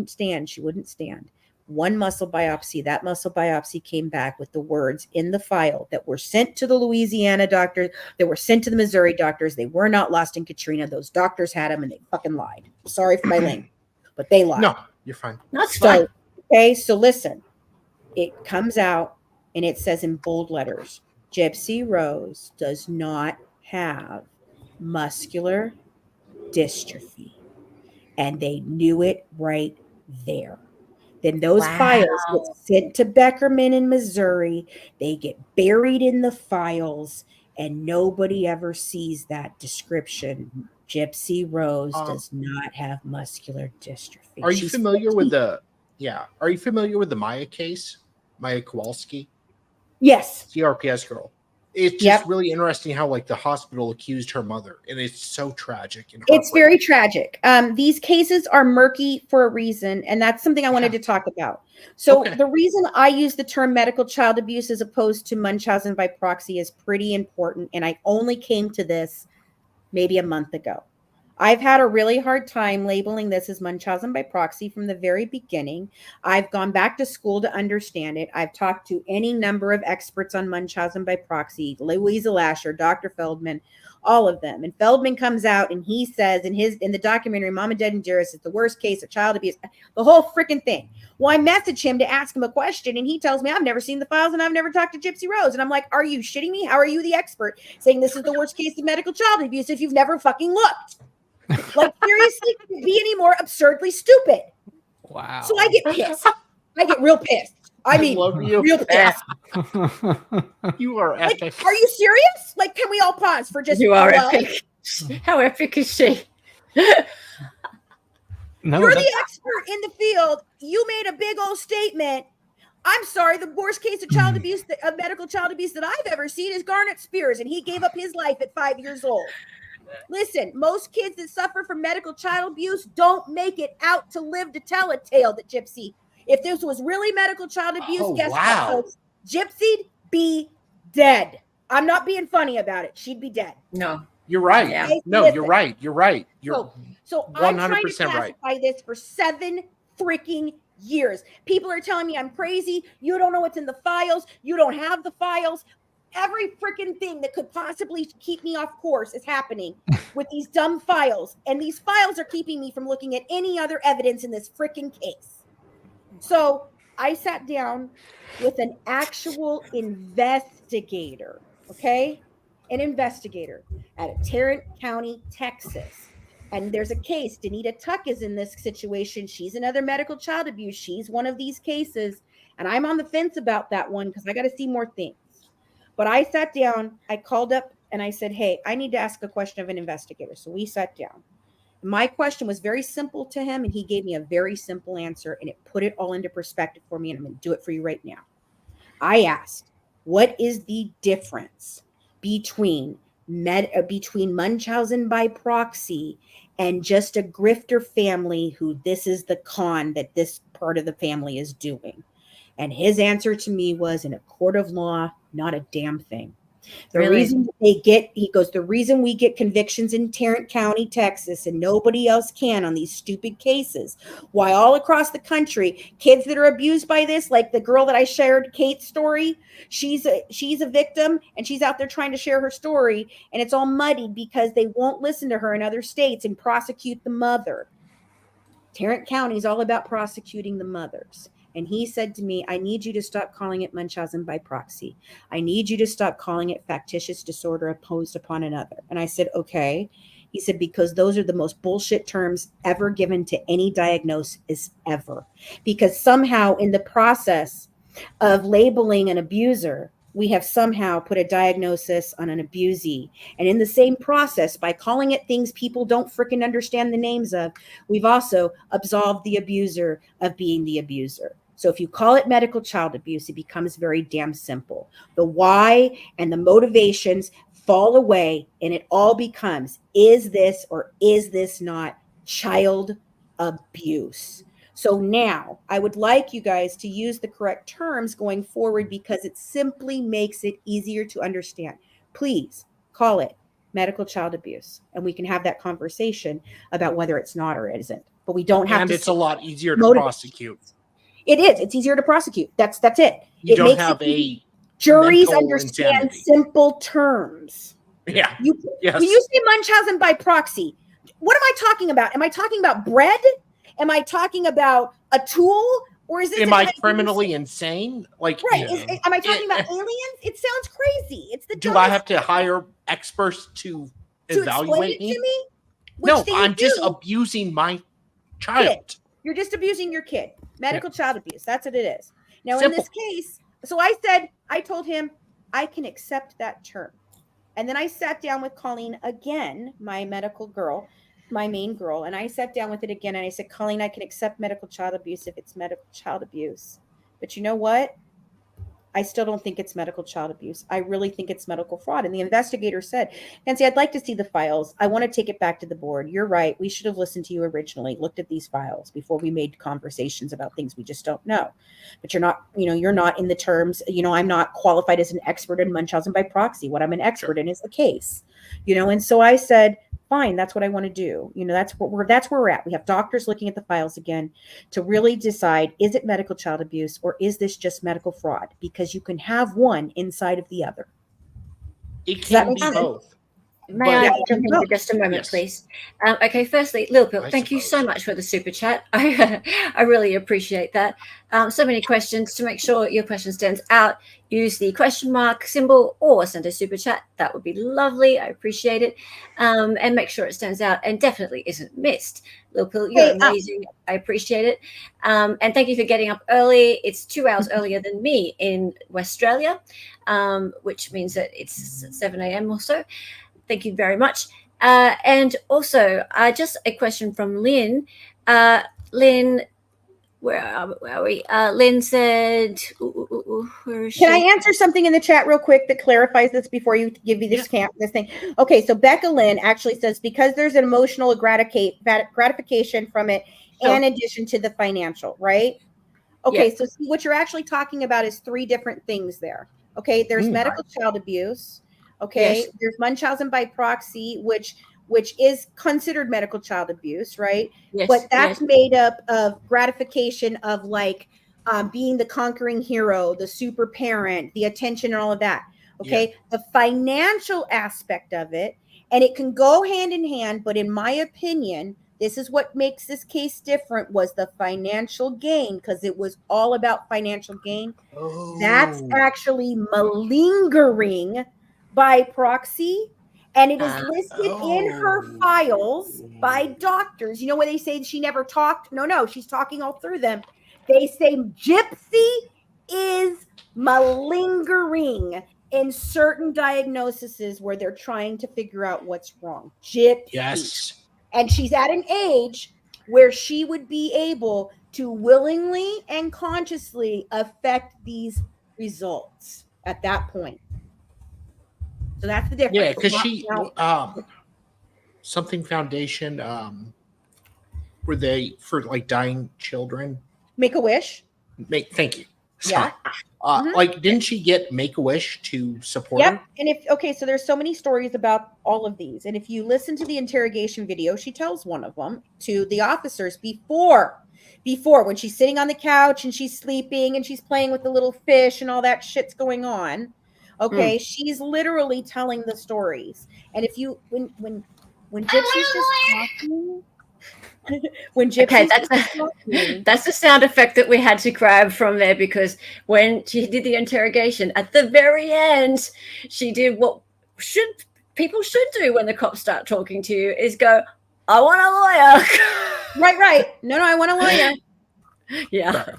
muscle biopsy. That muscle biopsy came back with the words in the file that were sent to the Louisiana doctors, that were sent to the Missouri doctors. They were not lost in Katrina. Those doctors had them, and they fucking lied. Sorry for my language, but they lied. No, you're fine. That's fine. Okay, so listen. It comes out, and it says in bold letters, Gypsy Rose does not have muscular dystrophy. And they knew it right there. Then those files get sent to Beckerman in Missouri. They get buried in the files, and nobody ever sees that description. Gypsy Rose does not have muscular dystrophy. Are you familiar with the Maya case? Maya Kowalski? Yes. CRPS girl. It's just really interesting how the hospital accused her mother, and it's so tragic. It's very tragic. These cases are murky for a reason, and that's something I wanted to talk about. So the reason I use the term medical child abuse as opposed to Munchausen by proxy is pretty important, and I only came to this maybe a month ago. I've had a really hard time labeling this as Munchausen by proxy from the very beginning. I've gone back to school to understand it. I've talked to any number of experts on Munchausen by proxy, Louisa Lasher, Dr. Feldman, all of them. And Feldman comes out and he says in the documentary, Mom and Dad and Dearest is the worst case of child abuse, the whole freaking thing. Well, I message him to ask him a question and he tells me I've never seen the files and I've never talked to Gypsy Rose. And I'm like, are you shitting me? How are you the expert saying this is the worst case of medical child abuse if you've never fucking looked? Like, seriously, could it be any more absurdly stupid? Wow. So I get pissed. I get real pissed. I mean, real pissed. You are epic. Like, are you serious? Like, can we all pause for just You are hello? epic. How epic is she? No, You're that's- the expert in the field. You made a big old statement. I'm sorry, the worst case of child abuse, of medical child abuse that I've ever seen is Garnet Spears, and he gave up his life at 5 years old. Listen, most kids that suffer from medical child abuse don't make it out to live to tell a tale that Gypsy. If this was really medical child abuse, guess what, folks? Gypsy'd be dead. I'm not being funny about it. She'd be dead. No. You're right. Yeah. No, Listen. you're right. You're right. You're So I'm trying to 100% right. classify this for 7 freaking years. People are telling me I'm crazy. You don't know what's in the files. You don't have the files. Every freaking thing that could possibly keep me off course is happening with these dumb files. And these files are keeping me from looking at any other evidence in this freaking case. So I sat down with an actual investigator, okay? An investigator at Tarrant County, Texas. And there's a case. Danita Tuck is in this situation. She's another medical child abuse. She's one of these cases. And I'm on the fence about that one because I got to see more things. But I sat down, I called up and I said, hey, I need to ask a question of an investigator. So we sat down. My question was very simple to him, and he gave me a very simple answer, and it put it all into perspective for me, and I'm going to do it for you right now. I asked, what is the difference between Munchausen by proxy and just a grifter family who this is the con that this part of the family is doing? And his answer to me was, in a court of law, not a damn thing. The reason the reason we get convictions in Tarrant County, Texas, and nobody else can on these stupid cases, why all across the country, kids that are abused by this, like the girl that I shared, Kate's story, she's a victim and she's out there trying to share her story, and it's all muddied because they won't listen to her in other states and prosecute the mother. Tarrant County is all about prosecuting the mothers. And he said to me, I need you to stop calling it Munchausen by proxy. I need you to stop calling it factitious disorder imposed upon another. And I said, okay. He said, because those are the most bullshit terms ever given to any diagnosis ever. Because somehow in the process of labeling an abuser, we have somehow put a diagnosis on an abusee. And in the same process, by calling it things people don't freaking understand the names of, we've also absolved the abuser of being the abuser. So if you call it medical child abuse, it becomes very damn simple. The why and the motivations fall away, and it all becomes, is this or is this not child abuse? So now I would like you guys to use the correct terms going forward because it simply makes it easier to understand. Please call it medical child abuse, and we can have that conversation about whether it's not or it isn't. But we don't have and to. It's a lot easier to prosecute. It is. It's easier to prosecute. That's it. You it don't makes have a juries mental understand insanity. Simple terms. Yeah. When you say Munchausen by proxy, what am I talking about? Am I talking about bread? Am I talking about a tool? Or is this? Am I criminally insane? Like, right? Am I talking about aliens? It sounds crazy. It's the. Do I have to hire experts to evaluate explain it to me? No, I'm just abusing my child. Kid. You're just abusing your kid. Medical child abuse. That's what it is. Now, Simple. in this case, so I told him I can accept that term. And then I sat down with Colleen again, my medical girl, my main girl. And I sat down with it again. And I said, Colleen, I can accept medical child abuse if it's medical child abuse. But you know what? I still don't think it's medical child abuse. I really think it's medical fraud. And the investigator said, Nancy, I'd like to see the files. I want to take it back to the board. You're right. We should have listened to you originally, looked at these files before we made conversations about things we just don't know. But you're not in the terms, I'm not qualified as an expert in Munchausen by proxy. What I'm an expert in is the case, and so I said, fine. That's what I want to do. That's where we're at. We have doctors looking at the files again to really decide, is it medical child abuse or is this just medical fraud? Because you can have one inside of the other. It Does that can make be sense? both. May I jump in for just a moment, Yes. please? Okay, firstly, Lil Pill, I thank you so suppose. much for the super chat. I really appreciate that. So many questions. To make sure your question stands out, use the question mark symbol or send a super chat. That would be lovely. I appreciate it. And make sure it stands out and definitely isn't missed. Lil Pill, you're amazing. I appreciate it. And thank you for getting up early. It's 2 hours earlier than me in Australia, which means that it's 7 a.m. or so. Thank you very much. And also, just a question from Lynn. Lynn, where are we? Lynn said, where is she? Can I answer something in the chat real quick that clarifies this before you give me this thing? Okay, so Becca Lynn actually says, because there's an emotional gratification from it in addition to the financial, right? Okay, so see, what you're actually talking about is 3 different things there. Okay, there's medical child abuse. Okay, there's Munchausen by proxy, which is considered medical child abuse, right? Yes, but that's made up of gratification of like being the conquering hero, the super parent, the attention, and all of that. Okay, the financial aspect of it, and it can go hand in hand, but in my opinion, this is what makes this case different, was the financial gain, because it was all about financial gain. That's actually malingering by proxy, and it is listed in her files by doctors. Where they say she never talked? No, she's talking all through them. They say Gypsy is malingering in certain diagnoses where they're trying to figure out what's wrong. Gypsy. Yes. And she's at an age where she would be able to willingly and consciously affect these results at that point. So that's the difference. Yeah, because she something foundation were they for like dying children? Make-A-Wish. Thank you. Yeah. Like, didn't she get Make-A-Wish to support her? And so there's so many stories about all of these. And if you listen to the interrogation video, she tells one of them to the officers before when she's sitting on the couch and she's sleeping and she's playing with the little fish and all that shit's going on. Okay, she's literally telling the stories. And if you when Gypsy's just talking, when Gypsy's that's the sound effect that we had to grab from there, because when she did the interrogation at the very end, she did what people should do when the cops start talking to you, is go, I want a lawyer. Right. No, I want a lawyer. Yeah.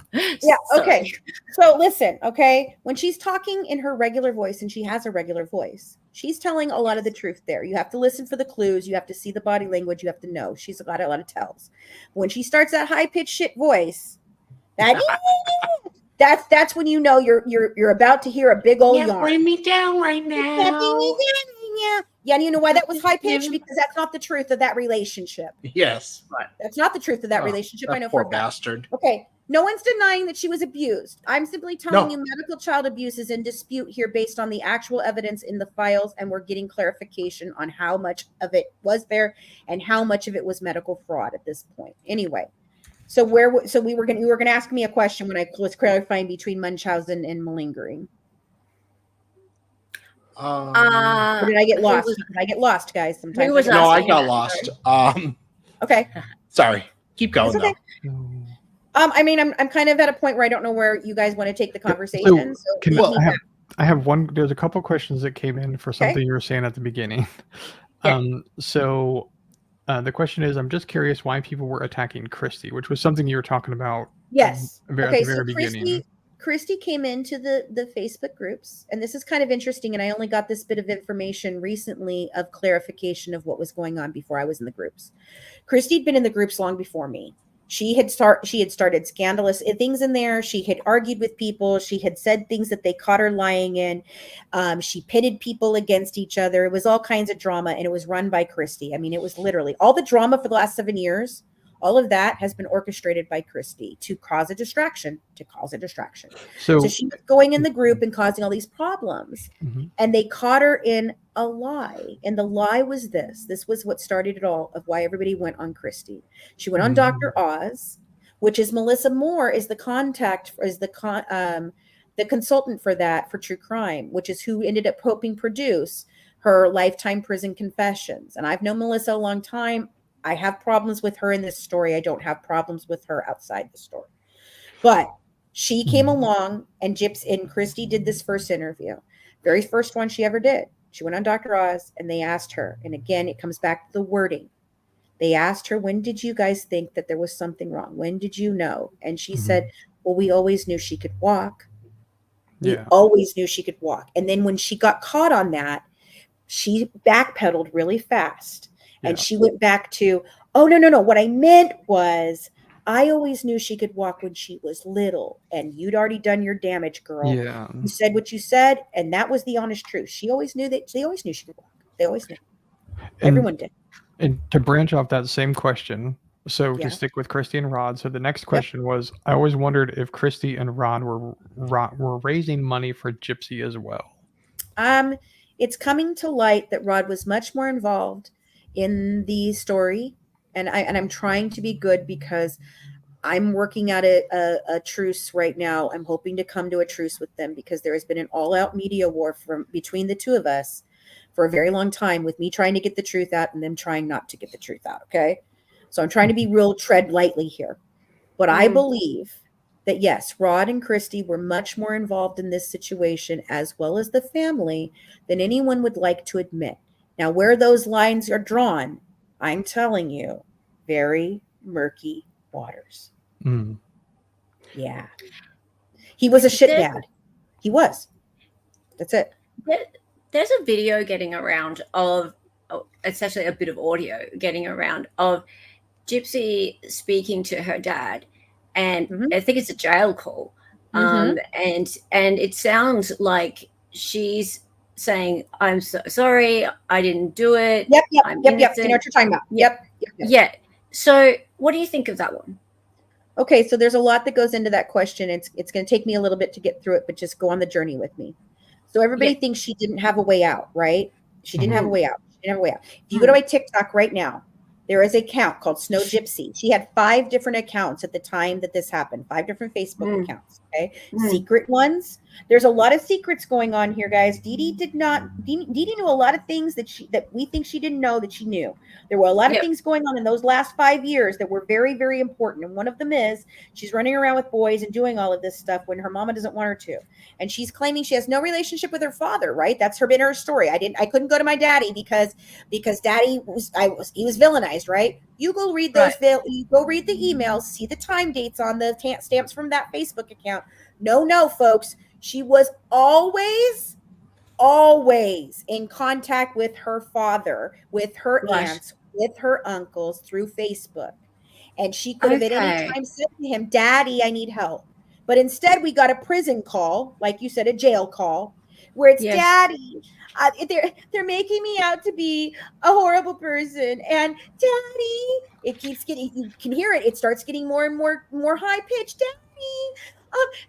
Okay. So listen, okay. When she's talking in her regular voice, and she has a regular voice, she's telling a lot of the truth there. You have to listen for the clues. You have to see the body language. You have to know. She's got a lot of tells. When she starts that high pitched shit voice, that's when you know you're about to hear a big old yarn. Bring me down right now. Yeah, and you know why that was high pitched? Because that's not the truth of that relationship. Yes. That's not the truth of that relationship. I know poor for a fact. bastard. Okay. No one's denying that she was abused. I'm simply telling you medical child abuse is in dispute here based on the actual evidence in the files, and we're getting clarification on how much of it was there and how much of it was medical fraud at this point. Anyway, so you were going to ask me a question when I was clarifying between Munchausen and malingering. Or did I get lost? I get lost, guys. Sometimes. No, I got lost. Okay. Sorry. Keep going. Okay. I mean, I'm kind of at a point where I don't know where you guys want to take the conversation. I have one. There's a couple questions that came in for something you were saying at the beginning. The question is, I'm just curious why people were attacking Christie, which was something you were talking about. Yes. At the very beginning. Christie came into the Facebook groups, and this is kind of interesting, and I only got this bit of information recently of clarification of what was going on before I was in the groups. Christie had been in the groups long before me. She had started scandalous things in there. She had argued with people. She had said things that they caught her lying in. She pitted people against each other. It was all kinds of drama, and it was run by Christie. I mean, it was literally all the drama for the last 7 years. All of that has been orchestrated by Christie to cause a distraction, So, So she was going in the group and causing all these problems. Mhm. And they caught her in a lie. And the lie was this. This was what started it all of why everybody went on Christie. She went on Mhm. Dr. Oz, which is Melissa Moore is the consultant for that for true crime, which is who ended up helping produce her lifetime prison confessions. And I've known Melissa a long time. I have problems with her in this story. I don't have problems with her outside the story. But she came Mhm. along and Christie did this first interview. Very first one she ever did. She went on Dr. Oz and they asked her, and again, it comes back to the wording. They asked her, when did you guys think that there was something wrong? When did you know? And she said, well, we always knew she could walk. We Yeah. always knew she could walk. And then when she got caught on that, she backpedaled really fast. And Yeah. she went back to, oh, no. What I meant was, I always knew she could walk when she was little. And you'd already done your damage, girl. Yeah. You said what you said. And that was the honest truth. They always knew she could walk. They always knew. Everyone did. And to branch off that same question, so Yeah. to stick with Christie and Rod, so the next question was, I always wondered if Christie and Rod were raising money for Gypsy as well. It's coming to light that Rod was much more involved in the story, and I'm trying to be good because I'm working at a truce right now. I'm hoping to come to a truce with them because there has been an all-out media war between the two of us for a very long time, with me trying to get the truth out and them trying not to get the truth out. Okay, so I'm trying to be real, tread lightly here, but I believe that yes, Rod and Christie were much more involved in this situation, as well as the family, than anyone would like to admit. Now, where those lines are drawn, I'm telling you, very murky waters. Mm. Yeah. He was a shit dad. He was. That's it. There's a video getting around of, it's actually a bit of audio getting around of Gypsy speaking to her dad. And I think it's a jail call. And it sounds like she's saying, I'm so sorry, I didn't do it. Yep. I'm You know innocent. what you're talking about. Yep. Yeah. So what do you think of that one? Okay, so there's a lot that goes into that question. It's going to take me a little bit to get through it, but just go on the journey with me. So everybody thinks she didn't have a way out, right? She didn't have a way out. She didn't have a way out. If you go to my TikTok right now, there is an account called Snow Gypsy. She had 5 different accounts at the time that this happened, 5 different Facebook accounts, okay? Secret ones. There's a lot of secrets going on here, guys. Dee Dee knew a lot of things that we think she didn't know that she knew. There were a lot of things going on in those last 5 years that were very, very important. And one of them is she's running around with boys and doing all of this stuff when her mama doesn't want her to. And she's claiming she has no relationship with her father, right? That's been her story. I couldn't go to my daddy because daddy was villainized, right? You go read those, you go read the emails, see the time dates on the stamps from that Facebook account. No, folks. She was always in contact with her father, with her aunts, with her uncles through Facebook. And she could have at any time said to him, Daddy, I need help. But instead, we got a prison call, like you said, a jail call, where it's Daddy. They're making me out to be a horrible person. And Daddy, it keeps getting, you can hear it. It starts getting more and more high pitched. Daddy,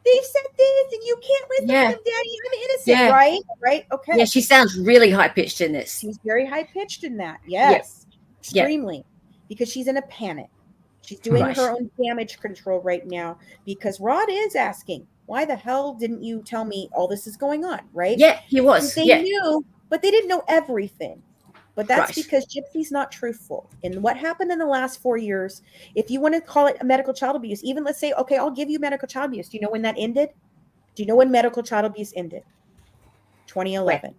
they've said this and you can't listen to them, Daddy. I'm innocent, right? Okay. Yeah, she sounds really high pitched in this. She's very high pitched in that. Yes. Extremely. Because she's in a panic. She's doing her own damage control right now because Rod is asking, why the hell didn't you tell me all this is going on, right? Yeah, he was. They knew, but they didn't know everything. But that's because Gypsy's not truthful. And what happened in the last 4 years, if you want to call it a medical child abuse, even let's say, okay, I'll give you medical child abuse. Do you know when that ended? Do you know when medical child abuse ended? 2011.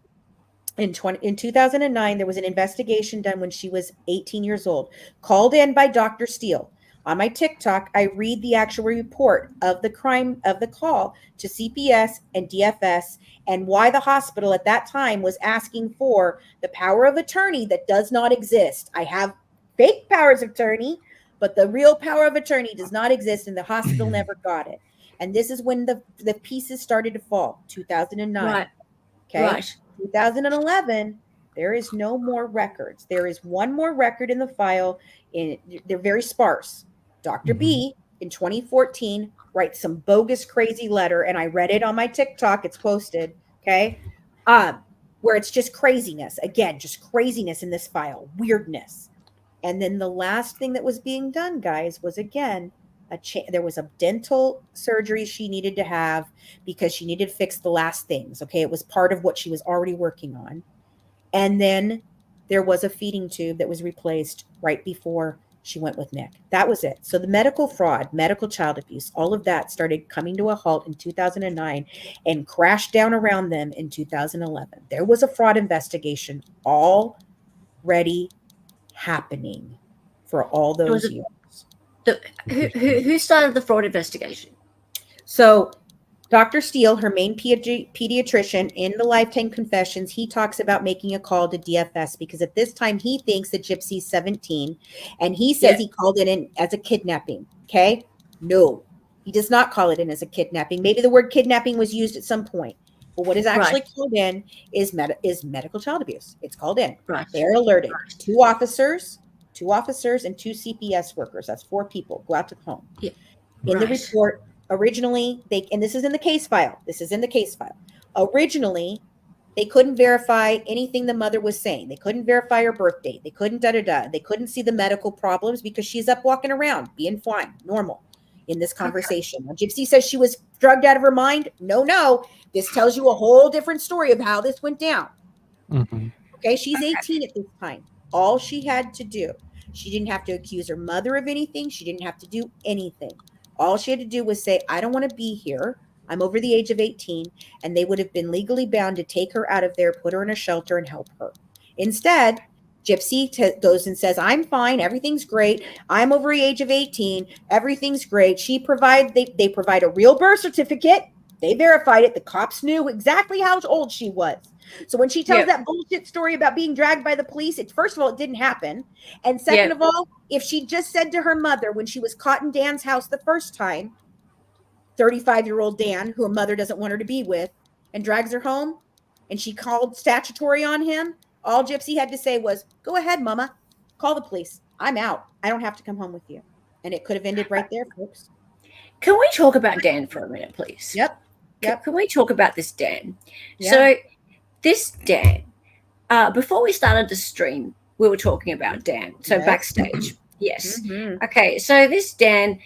In 2009, there was an investigation done when she was 18 years old, called in by Dr. Steele. On my TikTok, I read the actual report of the crime of the call to CPS and DFS and why the hospital at that time was asking for the power of attorney that does not exist. I have fake powers of attorney, but the real power of attorney does not exist and the hospital never got it. And this is when the pieces started to fall, 2009. Okay. 2011, There is no more records. There is one more record in the file. They're very sparse. Dr. B in 2014 writes some bogus, crazy letter, and I read it on my TikTok. It's posted, okay? Where it's just craziness. Again, just craziness in this file. Weirdness. And then the last thing that was being done, guys, was again, there was a dental surgery she needed to have because she needed to fix the last things, okay? It was part of what she was already working on. And then there was a feeding tube that was replaced right before she went with Nick. That was it. So the medical fraud, medical child abuse, all of that started coming to a halt in 2009 and crashed down around them in 2011. There was a fraud investigation already happening for all those years. Who started the fraud investigation? So Dr. Steele, her main pediatrician, in the Lifetime Confessions, he talks about making a call to DFS because at this time he thinks that Gypsy's 17, and he says he called it in as a kidnapping. Okay? No, he does not call it in as a kidnapping. Maybe the word kidnapping was used at some point, but what is actually called in is medical child abuse. It's called in. Right. They're alerted. Two officers, and 2 CPS workers. That's 4 people. Go out to the home. Yeah. In the report. Originally, and this is in the case file. Originally, they couldn't verify anything the mother was saying. They couldn't verify her birth date. They couldn't They couldn't see the medical problems because she's up walking around, being fine, normal in this conversation. Now, Gypsy says she was drugged out of her mind. No. This tells you a whole different story of how this went down. Okay, she's 18 at this time. All she had to do, she didn't have to accuse her mother of anything. She didn't have to do anything. All she had to do was say, I don't want to be here. I'm over the age of 18. And they would have been legally bound to take her out of there, put her in a shelter, and help her. Instead, Gypsy goes and says, I'm fine. Everything's great. I'm over the age of 18. Everything's great. They provide a real birth certificate. They verified it. The cops knew exactly how old she was. So when she tells that bullshit story about being dragged by the police, first of all, it didn't happen. And second of all, if she just said to her mother when she was caught in Dan's house the first time, 35-year-old Dan, who her mother doesn't want her to be with, and drags her home, and she called statutory on him, all Gypsy had to say was, go ahead, mama, call the police. I'm out. I don't have to come home with you. And it could have ended right there, folks. Can we talk about Dan for a minute, please? Yep. Can we talk about this Dan? Yeah. So this Dan, before we started the stream, we were talking about Dan. So backstage. Yes. Okay. So this Dan,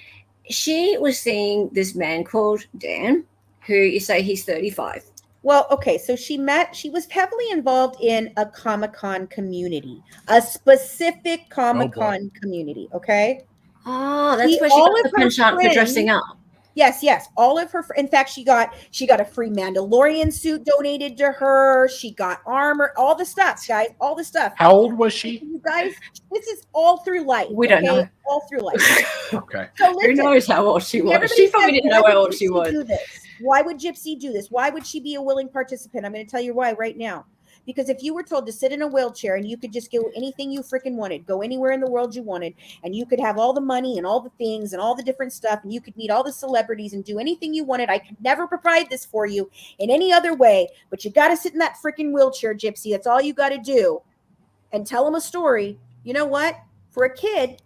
she was seeing this man called Dan, who you say he's 35. Well, okay. So she was heavily involved in a Comic-Con community, a specific Comic-Con community. Okay. Oh, that's where she got the penchant for dressing up. Yes. All of her, in fact, she got a free Mandalorian suit donated to her. She got armor, all the stuff, guys, all the stuff. How old was she? You guys, this is all through life. We don't know. All through life. Okay. So listen, who knows how old she was? She probably didn't know how old she was. Why would Gypsy do this? Why would she be a willing participant? I'm going to tell you why right now. Because if you were told to sit in a wheelchair and you could just go anything you freaking wanted, go anywhere in the world you wanted, and you could have all the money and all the things and all the different stuff, and you could meet all the celebrities and do anything you wanted, I could never provide this for you in any other way, but you got to sit in that freaking wheelchair, Gypsy. That's all you got to do. And tell them a story. You know what? For a kid,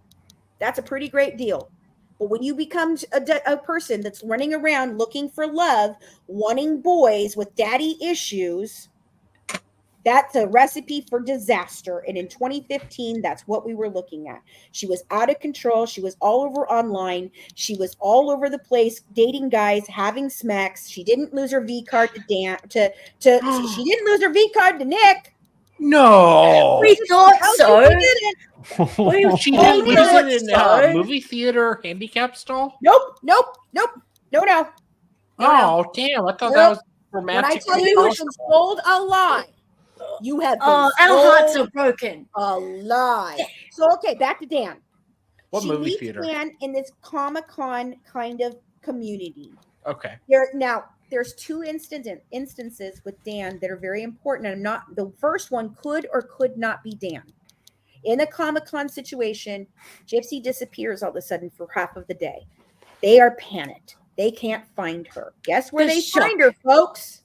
that's a pretty great deal. But when you become a person that's running around looking for love, wanting boys with daddy issues, that's a recipe for disaster. And in 2015, that's what we were looking at. She was out of control. She was all over online. She was all over the place, dating guys, having smacks. She didn't lose her V card to Dan. She didn't lose her V card to Nick. No, we thought so. She didn't lose it in a movie theater handicap stall. Nope. No. Oh, damn! I thought that was romantic. When I tell you have been sold a lie, you have been our hearts are broken. A lie. So, okay, back to Dan. What she movie theater? Dan in this Comic-Con kind of community. Okay. There's 2 instances with Dan that are very important. And the first one could or could not be Dan. In a Comic-Con situation, Gypsy disappears all of a sudden for half of the day. They are panicked. They can't find her. Guess where they find her, folks?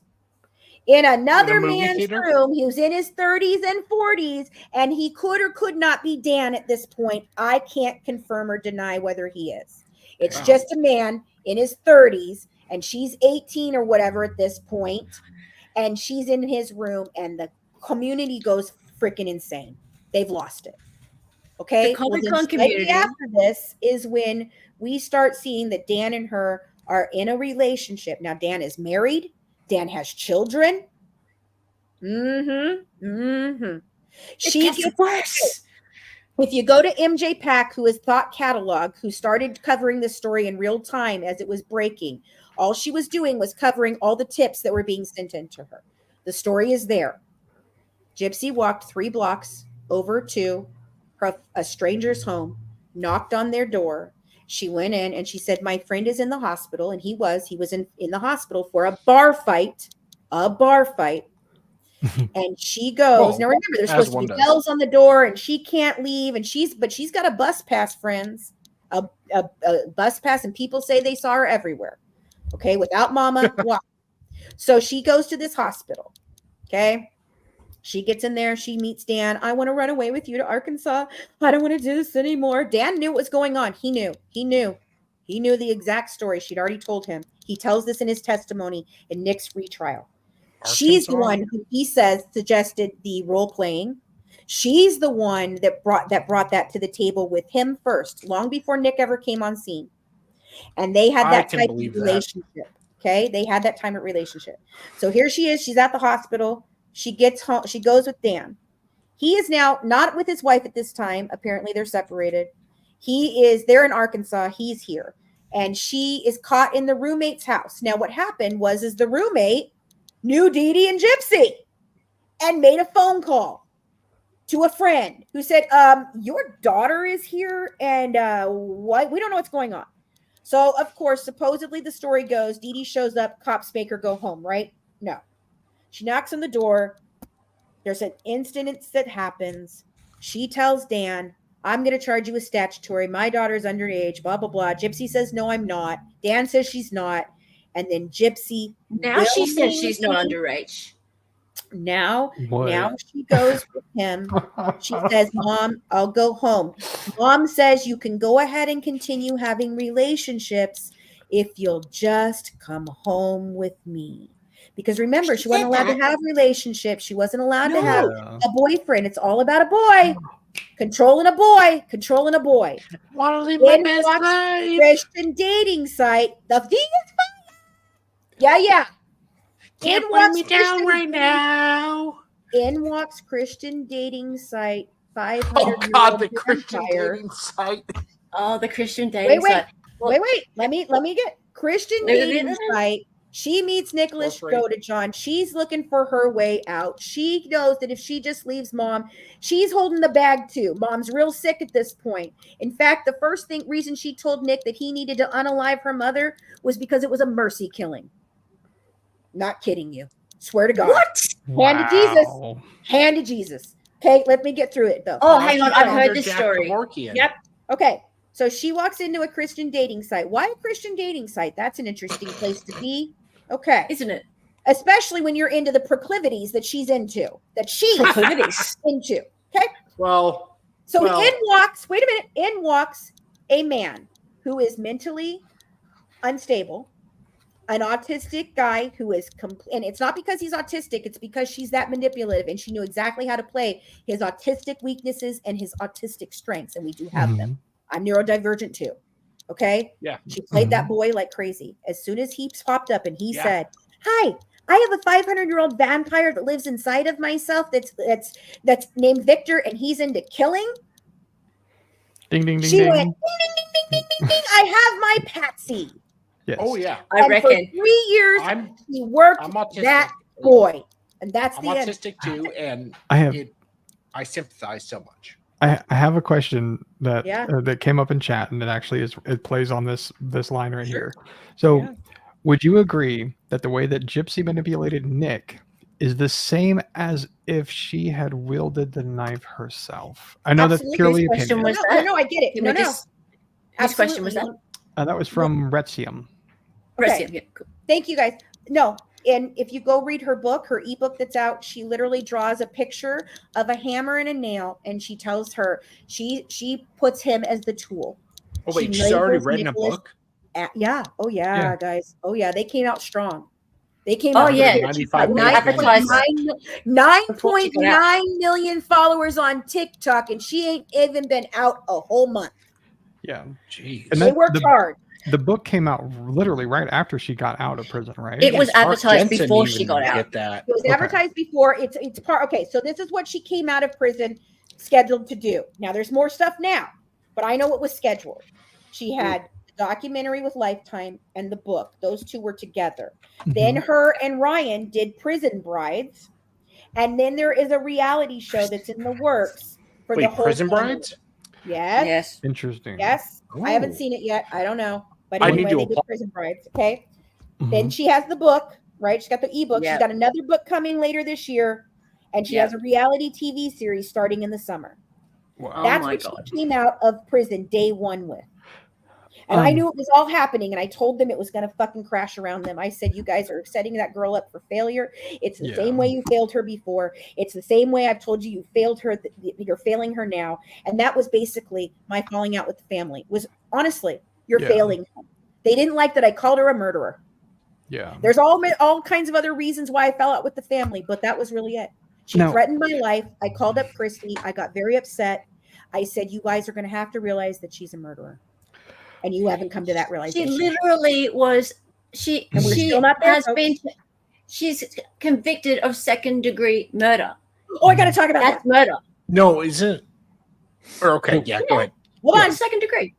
in another In a movie man's theater? room. He was in his 30s and 40s, and he could or could not be Dan at this point. I can't confirm or deny whether he is. It's Wow. just a man in his 30s, and she's 18 or whatever at this point, and she's in his room, and the community goes freaking insane. They've lost it. Okay. The Comic then Con slightly community. after this is when we start seeing that Dan and her are in a relationship. Now, Dan is married. Dan has children. She gets gets worse. If you go to MJ Pack, who is Thought Catalog, who started covering this story in real time as it was breaking, all she was doing was covering all the tips that were being sent into her. The story is there. Gypsy walked 3 blocks over to a stranger's home, knocked on their door. She went in and she said, my friend is in the hospital. And he was in the hospital for a bar fight. And she goes, Whoa, now remember, there's as supposed to one be does. bells on the door and she can't leave. And she's got a bus pass, friends, a bus pass. And people say they saw her everywhere. Okay. Without mama. So she goes to this hospital. Okay. She gets in there. She meets Dan. I want to run away with you to Arkansas. I don't want to do this anymore. Dan knew what was going on. He knew the exact story. She'd already told him. He tells this in his testimony in Nick's retrial. She's the one who he says suggested the role playing. She's the one that brought that to the table with him first, long before Nick ever came on scene. And they had that type of relationship. Okay. They had that type of relationship. So here she is. She's at the hospital. She gets home. She goes with Dan. He is now not with his wife at this time. Apparently they're separated. They're in Arkansas. He's here. And she is caught in the roommate's house. Now what happened is the roommate knew Dee Dee and Gypsy and made a phone call to a friend who said, your daughter is here and what? We don't know what's going on. So of course, supposedly the story goes, Dee Dee shows up, cops make her go home, right? No. She knocks on the door. There's an incident that happens. She tells Dan, I'm going to charge you with statutory. My daughter's underage, blah, blah, blah. Gypsy says, no, I'm not. Dan says she's not. And then Gypsy. Now she says she's not underage. Now she goes with him. She says, Mom, I'll go home. Mom says you can go ahead and continue having relationships if you'll just come home with me. Because remember, she wasn't allowed to have relationships. She wasn't allowed to have a boyfriend. It's all about a boy. Controlling a boy. Want to live my best life. Christian dating site. The thing is fun. Yeah. Can't put me down right now. In walks Christian dating site. 500. Oh God, the Christian dating site. Oh, the Christian dating site. Wait. Let me get Christian dating site. She meets Nicholas Godejohn. She's looking for her way out. She knows that if she just leaves Mom, she's holding the bag too. Mom's real sick at this point. In fact, the first reason she told Nick that he needed to unalive her mother was because it was a mercy killing. Not kidding you. Swear to God. What? Hand to Jesus. Okay, let me get through it though. Oh, hang on. I've heard this story. Yep. Okay. So she walks into a Christian dating site. Why a Christian dating site? That's an interesting place to be. Okay. Isn't it? Especially when you're into the proclivities that she's into. Into. Okay. Well. In walks a man who is mentally unstable, an autistic guy who is and it's not because he's autistic, it's because she's that manipulative and she knew exactly how to play his autistic weaknesses and his autistic strengths, and we do have them. I'm neurodivergent too. Okay. Yeah. She played that boy like crazy. As soon as he popped up and he said, hi, I have a 500-year-old vampire that lives inside of myself. That's named Victor. And he's into killing. Ding, ding, ding, she ding. went, ding, ding, ding, ding, ding, ding, ding. I have my Patsy. Yes. Oh yeah. I reckon. For 3 years, he worked that boy. And that's the end. I'm autistic too. And I sympathize so much. I have a question that that came up in chat, and it actually it plays on this line right here. So, would you agree that the way that Gypsy manipulated Nick is the same as if she had wielded the knife herself? I know that's purely opinion. No, I get it. No. Whose question was that? That was from Retzium. Okay. Thank you, guys. No, and if you go read her book, her ebook that's out, she literally draws a picture of a hammer and a nail, and she tells her she puts him as the tool. Oh wait, she's already labels written Nicholas a book. Yeah. Oh yeah, Yeah. guys. Oh yeah, they came out strong. They came Oh, out. yeah. She 95 got days. Advertised. 9.9 million followers on TikTok, and she ain't even been out a whole month. Yeah. Jeez. And They worked hard. The book came out literally right after she got out of prison, right? It was Mark advertised Jensen before she even got out. Get that. It was advertised before. It's part. Okay, so this is what she came out of prison scheduled to do. Now there's more stuff now, but I know what was scheduled. She had the documentary with Lifetime and the book. Those two were together. Then her and Ryan did Prison Brides, and then there is a reality show that's in the works for the Wait, whole Prison family. Brides? Yes. Yes. Interesting. Yes. I haven't Oh. seen it yet. I don't know. But I anyway, need to they did apply. Prison Brides. Okay. Mhm. Then she has the book, right? She's got the ebook. Yeah. She's got another book coming later this year. And she Yeah. has a reality TV series starting in the summer. Wow. Oh That's my what God. she came out of prison day one with. And I knew it was all happening, and I told them it was going to fucking crash around them. I said, you guys are setting that girl up for failure. It's the same way you failed her before. It's the same way I've told you failed her. You're failing her now. And that was basically my falling out with the family. Was honestly, you're failing them. They didn't like that I called her a murderer. Yeah. There's all kinds of other reasons why I fell out with the family, but that was really it. She threatened my life. I called up Christie. I got very upset. I said, you guys are going to have to realize that she's a murderer. And you haven't come to that realization. She literally was. She still not there, has folks. been. She's convicted of second-degree murder. Oh, I got to talk about That's that. murder. No, isn't. Or okay, yeah, go ahead. Hold on. It's second degree.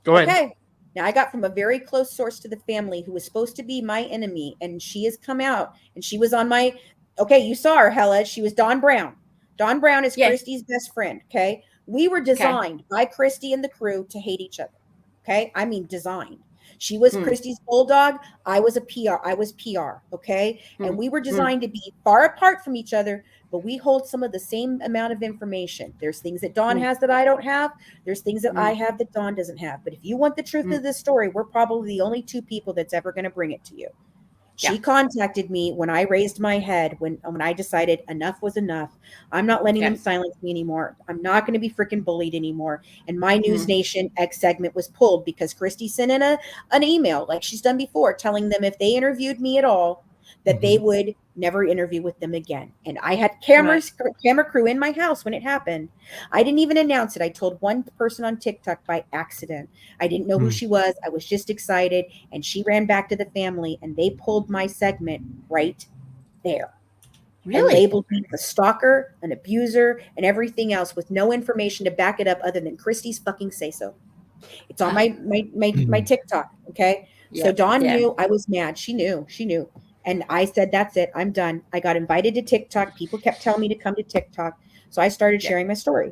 Go ahead. Okay. Now, I got from a very close source to the family who was supposed to be my enemy, and she has come out, and she was on my. Okay, you saw her, Hella. She was Dawn Brown. Dawn Brown is Christie's best friend. Okay, we were designed by Christie and the crew to hate each other. Okay, I mean designed. She was Christie's bulldog. I was a PR. I was PR. Okay, and we were designed to be far apart from each other, but we hold some of the same amount of information. There's things that Dawn has that I don't have. There's things that I have that Dawn doesn't have. But if you want the truth of this story, we're probably the only two people that's ever going to bring it to you. She contacted me when I raised my head, when I decided enough was enough. I'm not letting them silence me anymore. I'm not going to be freaking bullied anymore. And my News Nation X segment was pulled because Christie sent in an email like she's done before, telling them if they interviewed me at all, that they would never interview with them again. And I had camera crew in my house when it happened. I didn't even announce it. I told one person on TikTok by accident. I didn't know who she was. I was just excited. And she ran back to the family and they pulled my segment right there. Really? And labeled me a stalker, an abuser, and everything else with no information to back it up other than Christie's fucking say so. It's on my TikTok. Okay. Yeah. So Dawn knew I was mad. She knew. And I said, that's it. I'm done. I got invited to TikTok. People kept telling me to come to TikTok. So I started sharing my story.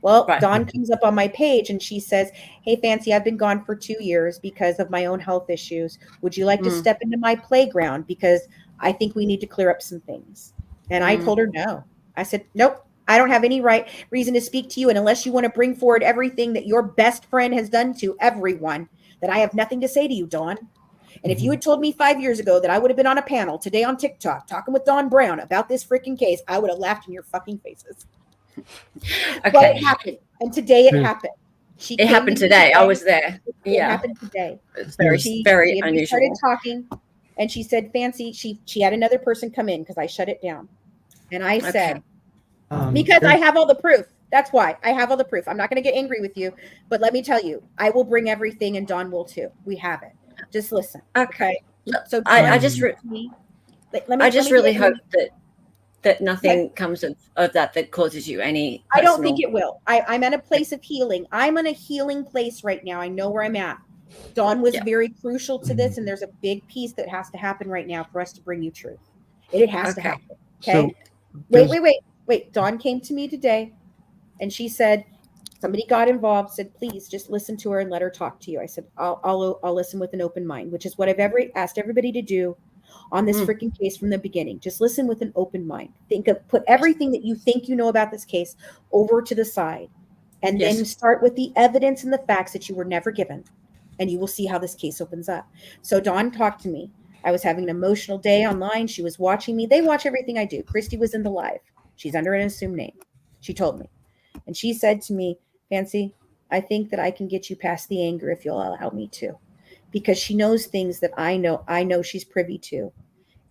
Well, Dawn comes up on my page and she says, hey, Fancy, I've been gone for 2 years because of my own health issues. Would you like to step into my playground? Because I think we need to clear up some things. And I told her no. I said, nope. I don't have any reason to speak to you. And unless you want to bring forward everything that your best friend has done to everyone, that I have nothing to say to you, Dawn. And if you had told me 5 years ago that I would have been on a panel today on TikTok talking with Dawn Brown about this freaking case, I would have laughed in your fucking faces. Okay. But it happened. And today it happened. It happened today. I was there. It happened today. It's very unusual. We started talking and she said, Fancy, she had another person come in because I shut it down. And I said, because I have all the proof. That's why I have all the proof. I'm not going to get angry with you, but let me tell you, I will bring everything and Dawn will too. We have it. Just listen. Okay. So I just really hope that nothing comes of that causes you any personal... I don't think it will. I'm at a place of healing. I'm in a healing place right now. I know where I'm at. Dawn was very crucial to this, and there's a big piece that has to happen right now for us to bring you truth. It has to happen. Okay. So wait. Dawn came to me today and she said, somebody got involved, said, please just listen to her and let her talk to you. I said, I'll listen with an open mind, which is what I've asked everybody to do on this freaking case from the beginning. Just listen with an open mind. Put everything that you think you know about this case over to the side and then start with the evidence and the facts that you were never given. And you will see how this case opens up. So Dawn talked to me. I was having an emotional day online. She was watching me. They watch everything I do. Christie was in the live. She's under an assumed name. She told me. And she said to me, Fancy, I think that I can get you past the anger if you'll allow me to. Because she knows things that I know she's privy to.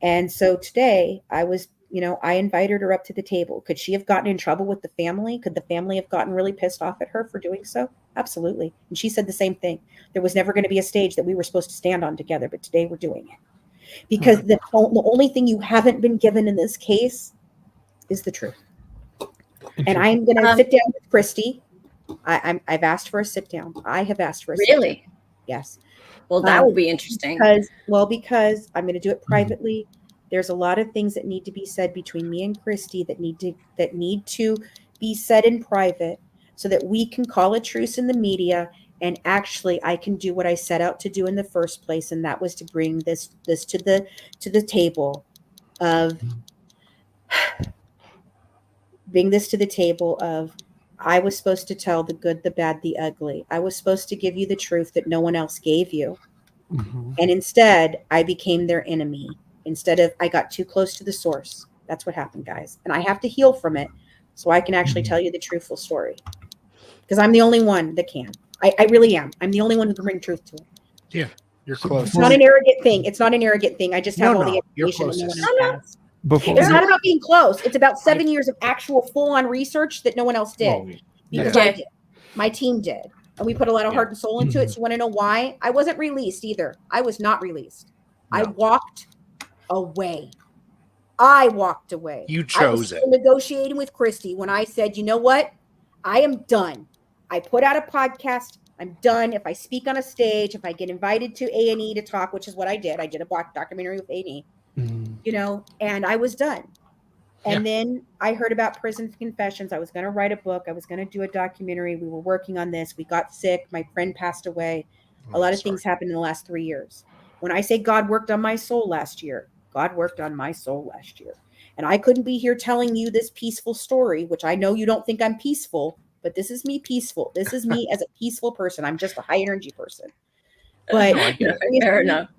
And so today I was, I invited her up to the table. Could she have gotten in trouble with the family? Could the family have gotten really pissed off at her for doing so? Absolutely. And she said the same thing. There was never going to be a stage that we were supposed to stand on together, but today we're doing it. Because the only thing you haven't been given in this case is the truth. And I'm going to sit down with Christie. I've asked for a sit down. I have asked for a sit down. Really? Yes. Well, that will be interesting. Because I'm going to do it privately. There's a lot of things that need to be said between me and Christie that need to be said in private so that we can call a truce in the media. And actually, I can do what I set out to do in the first place, and that was to bring this to the table of I was supposed to tell the good, the bad, the ugly. I was supposed to give you the truth that no one else gave you. Mm-hmm. And instead, I became their enemy. Instead of, I got too close to the source. That's what happened, guys. And I have to heal from it so I can actually tell you the truthful story. Because I'm the only one that can. I really am. I'm the only one who can bring truth to it. Yeah, you're close. It's not an arrogant thing. It's not an arrogant thing. I just have all the information that no one else has. It's not about being close. It's about 7 years of actual full-on research that no one else did. Because I did. My team did. And we put a lot of heart and soul into it. So you want to know why? I wasn't released either. I was not released. No. I walked away. You chose it. I was negotiating with Christie when I said, you know what? I am done. I put out a podcast. I'm done. If I speak on a stage, if I get invited to A&E to talk, which is what I did. I did a documentary with A&E, and I was done. And then I heard about Prison Confessions. I was going to write a book. I was going to do a documentary. We were working on this. We got sick. My friend passed away. A lot of things happened in the last 3 years. When I say God worked on my soul last year, God worked on my soul last year. And I couldn't be here telling you this peaceful story, which I know you don't think I'm peaceful, but this is me peaceful. This is me as a peaceful person. I'm just a high energy person. But fair enough.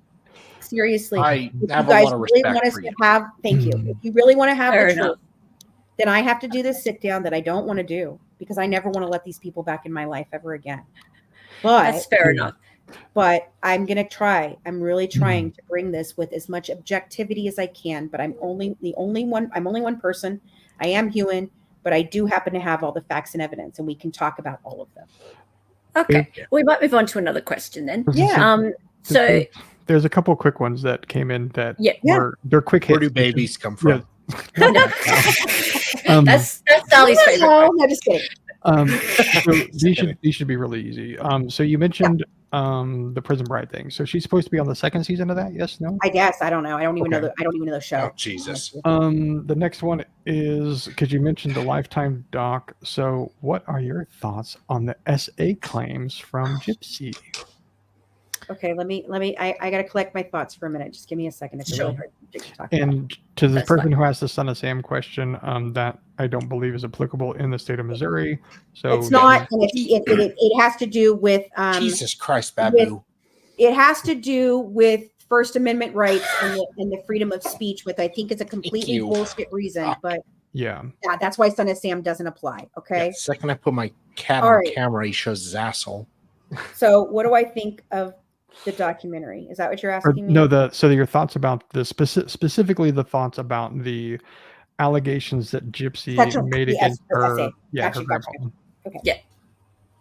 Seriously, I have a lot of respect for you. Thank you. If you really want to have Fair the enough. truth, then I have to do this sit down that I don't want to do because I never want to let these people back in my life ever again. But That's fair enough. But I'm going to try. I'm really trying to bring this with as much objectivity as I can. But I'm only one person. I am human, but I do happen to have all the facts and evidence, and we can talk about all of them. Okay, we might move on to another question then. Yeah. So there's a couple quick ones that came in that they're quick hits. Where do babies come from? That's Sally's favorite. No, I'm just kidding. So these should be really easy. So you mentioned the Prison Bride thing. So she's supposed to be on the second season of that? Yes? No? I guess. I don't know. I don't even know the show. Oh, Jesus. The next one is because you mentioned the Lifetime doc. So what are your thoughts on the SA claims from Gypsy? Okay, let me. I got to collect my thoughts for a minute. Just give me a second. It's really hard to talk about. And to the person who asked the Son of Sam question, that I don't believe is applicable in the state of Missouri. So it's not. And it has to do with Jesus Christ, Babu. It has to do with First Amendment rights and the freedom of speech, which I think is a completely bullshit reason. But yeah, that's why Son of Sam doesn't apply. Okay. Yeah, the second I put my cat on camera, he shows his asshole. So what do I think of the documentary? Is that what you're asking me? No, so your thoughts about the specifically the thoughts about the allegations that Gypsy made against her. Yeah, her grandpa. Okay. Yeah.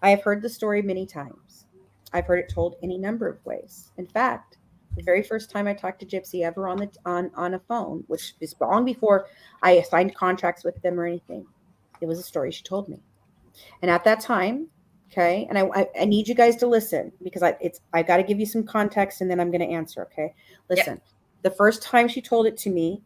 I have heard the story many times. I've heard it told any number of ways. In fact, the very first time I talked to Gypsy ever on a phone, which is long before I signed contracts with them or anything, it was a story she told me. And at that time, okay, and I need you guys to listen because I got to give you some context and then I'm going to answer. Okay, listen. The first time she told it to me,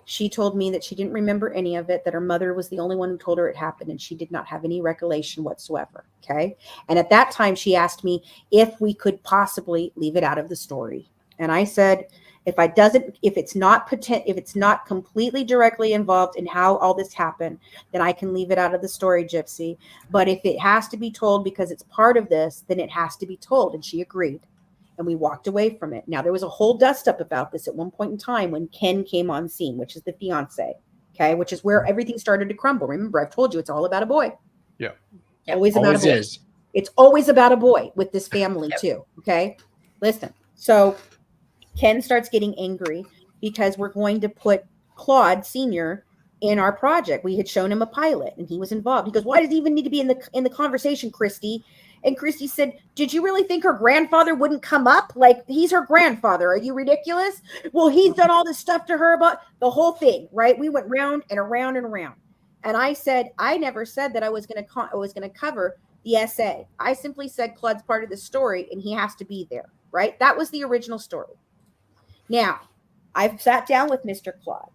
she told me that she didn't remember any of it, that her mother was the only one who told her it happened, and she did not have any recollection whatsoever. Okay, and at that time she asked me if we could possibly leave it out of the story, and I said, if it's not completely directly involved in how all this happened, then I can leave it out of the story, Gypsy. But if it has to be told because it's part of this, then it has to be told. And she agreed. and we walked away from it. Now, there was a whole dust up about this at one point in time when Ken came on scene, which is the fiance, okay, which is where everything started to crumble. Remember, I've told you it's all about a boy. Yeah. Always about a boy. is. It's always about a boy with this family too, okay? Listen, so Ken starts getting angry because we're going to put Claude Sr. in our project. We had shown him a pilot and he was involved. He goes, why does he even need to be in the conversation, Christie? And Christie said, did you really think her grandfather wouldn't come up? Like, he's her grandfather. Are you ridiculous? Well, he's done all this stuff to her about the whole thing, right? We went round and around and around. And I said, I never said that I was going to cover the essay. I simply said Claude's part of the story and he has to be there, right? That was the original story. Now, I've sat down with Mr. Claude.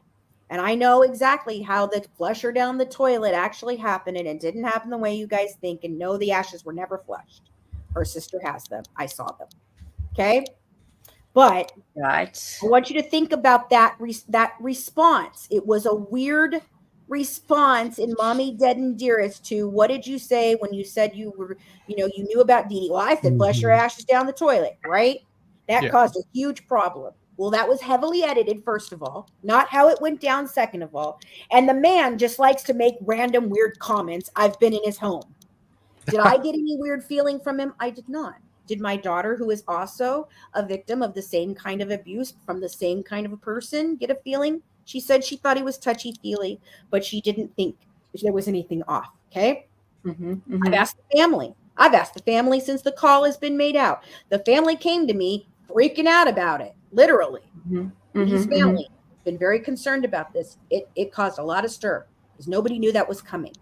And I know exactly how the flusher down the toilet actually happened, and it didn't happen the way you guys think. And no, the ashes were never flushed. Her sister has them. I saw them. Okay? But Right. I want you to think about that response. It was a weird response in Mommy Dead and Dearest to what did you say when you said you were, you knew about Dee Dee? Well, I said, flush your ashes down the toilet, right? That caused a huge problem. Well, that was heavily edited, first of all, not how it went down, second of all. And the man just likes to make random weird comments. I've been in his home. Did I get any weird feeling from him? I did not. Did my daughter, who is also a victim of the same kind of abuse from the same kind of a person, get a feeling? She said she thought he was touchy-feely, but she didn't think there was anything off, okay? I've asked the family. I've asked the family since the call has been made out. The family came to me freaking out about it. Literally, his family been very concerned about this. It caused a lot of stir because nobody knew that was coming.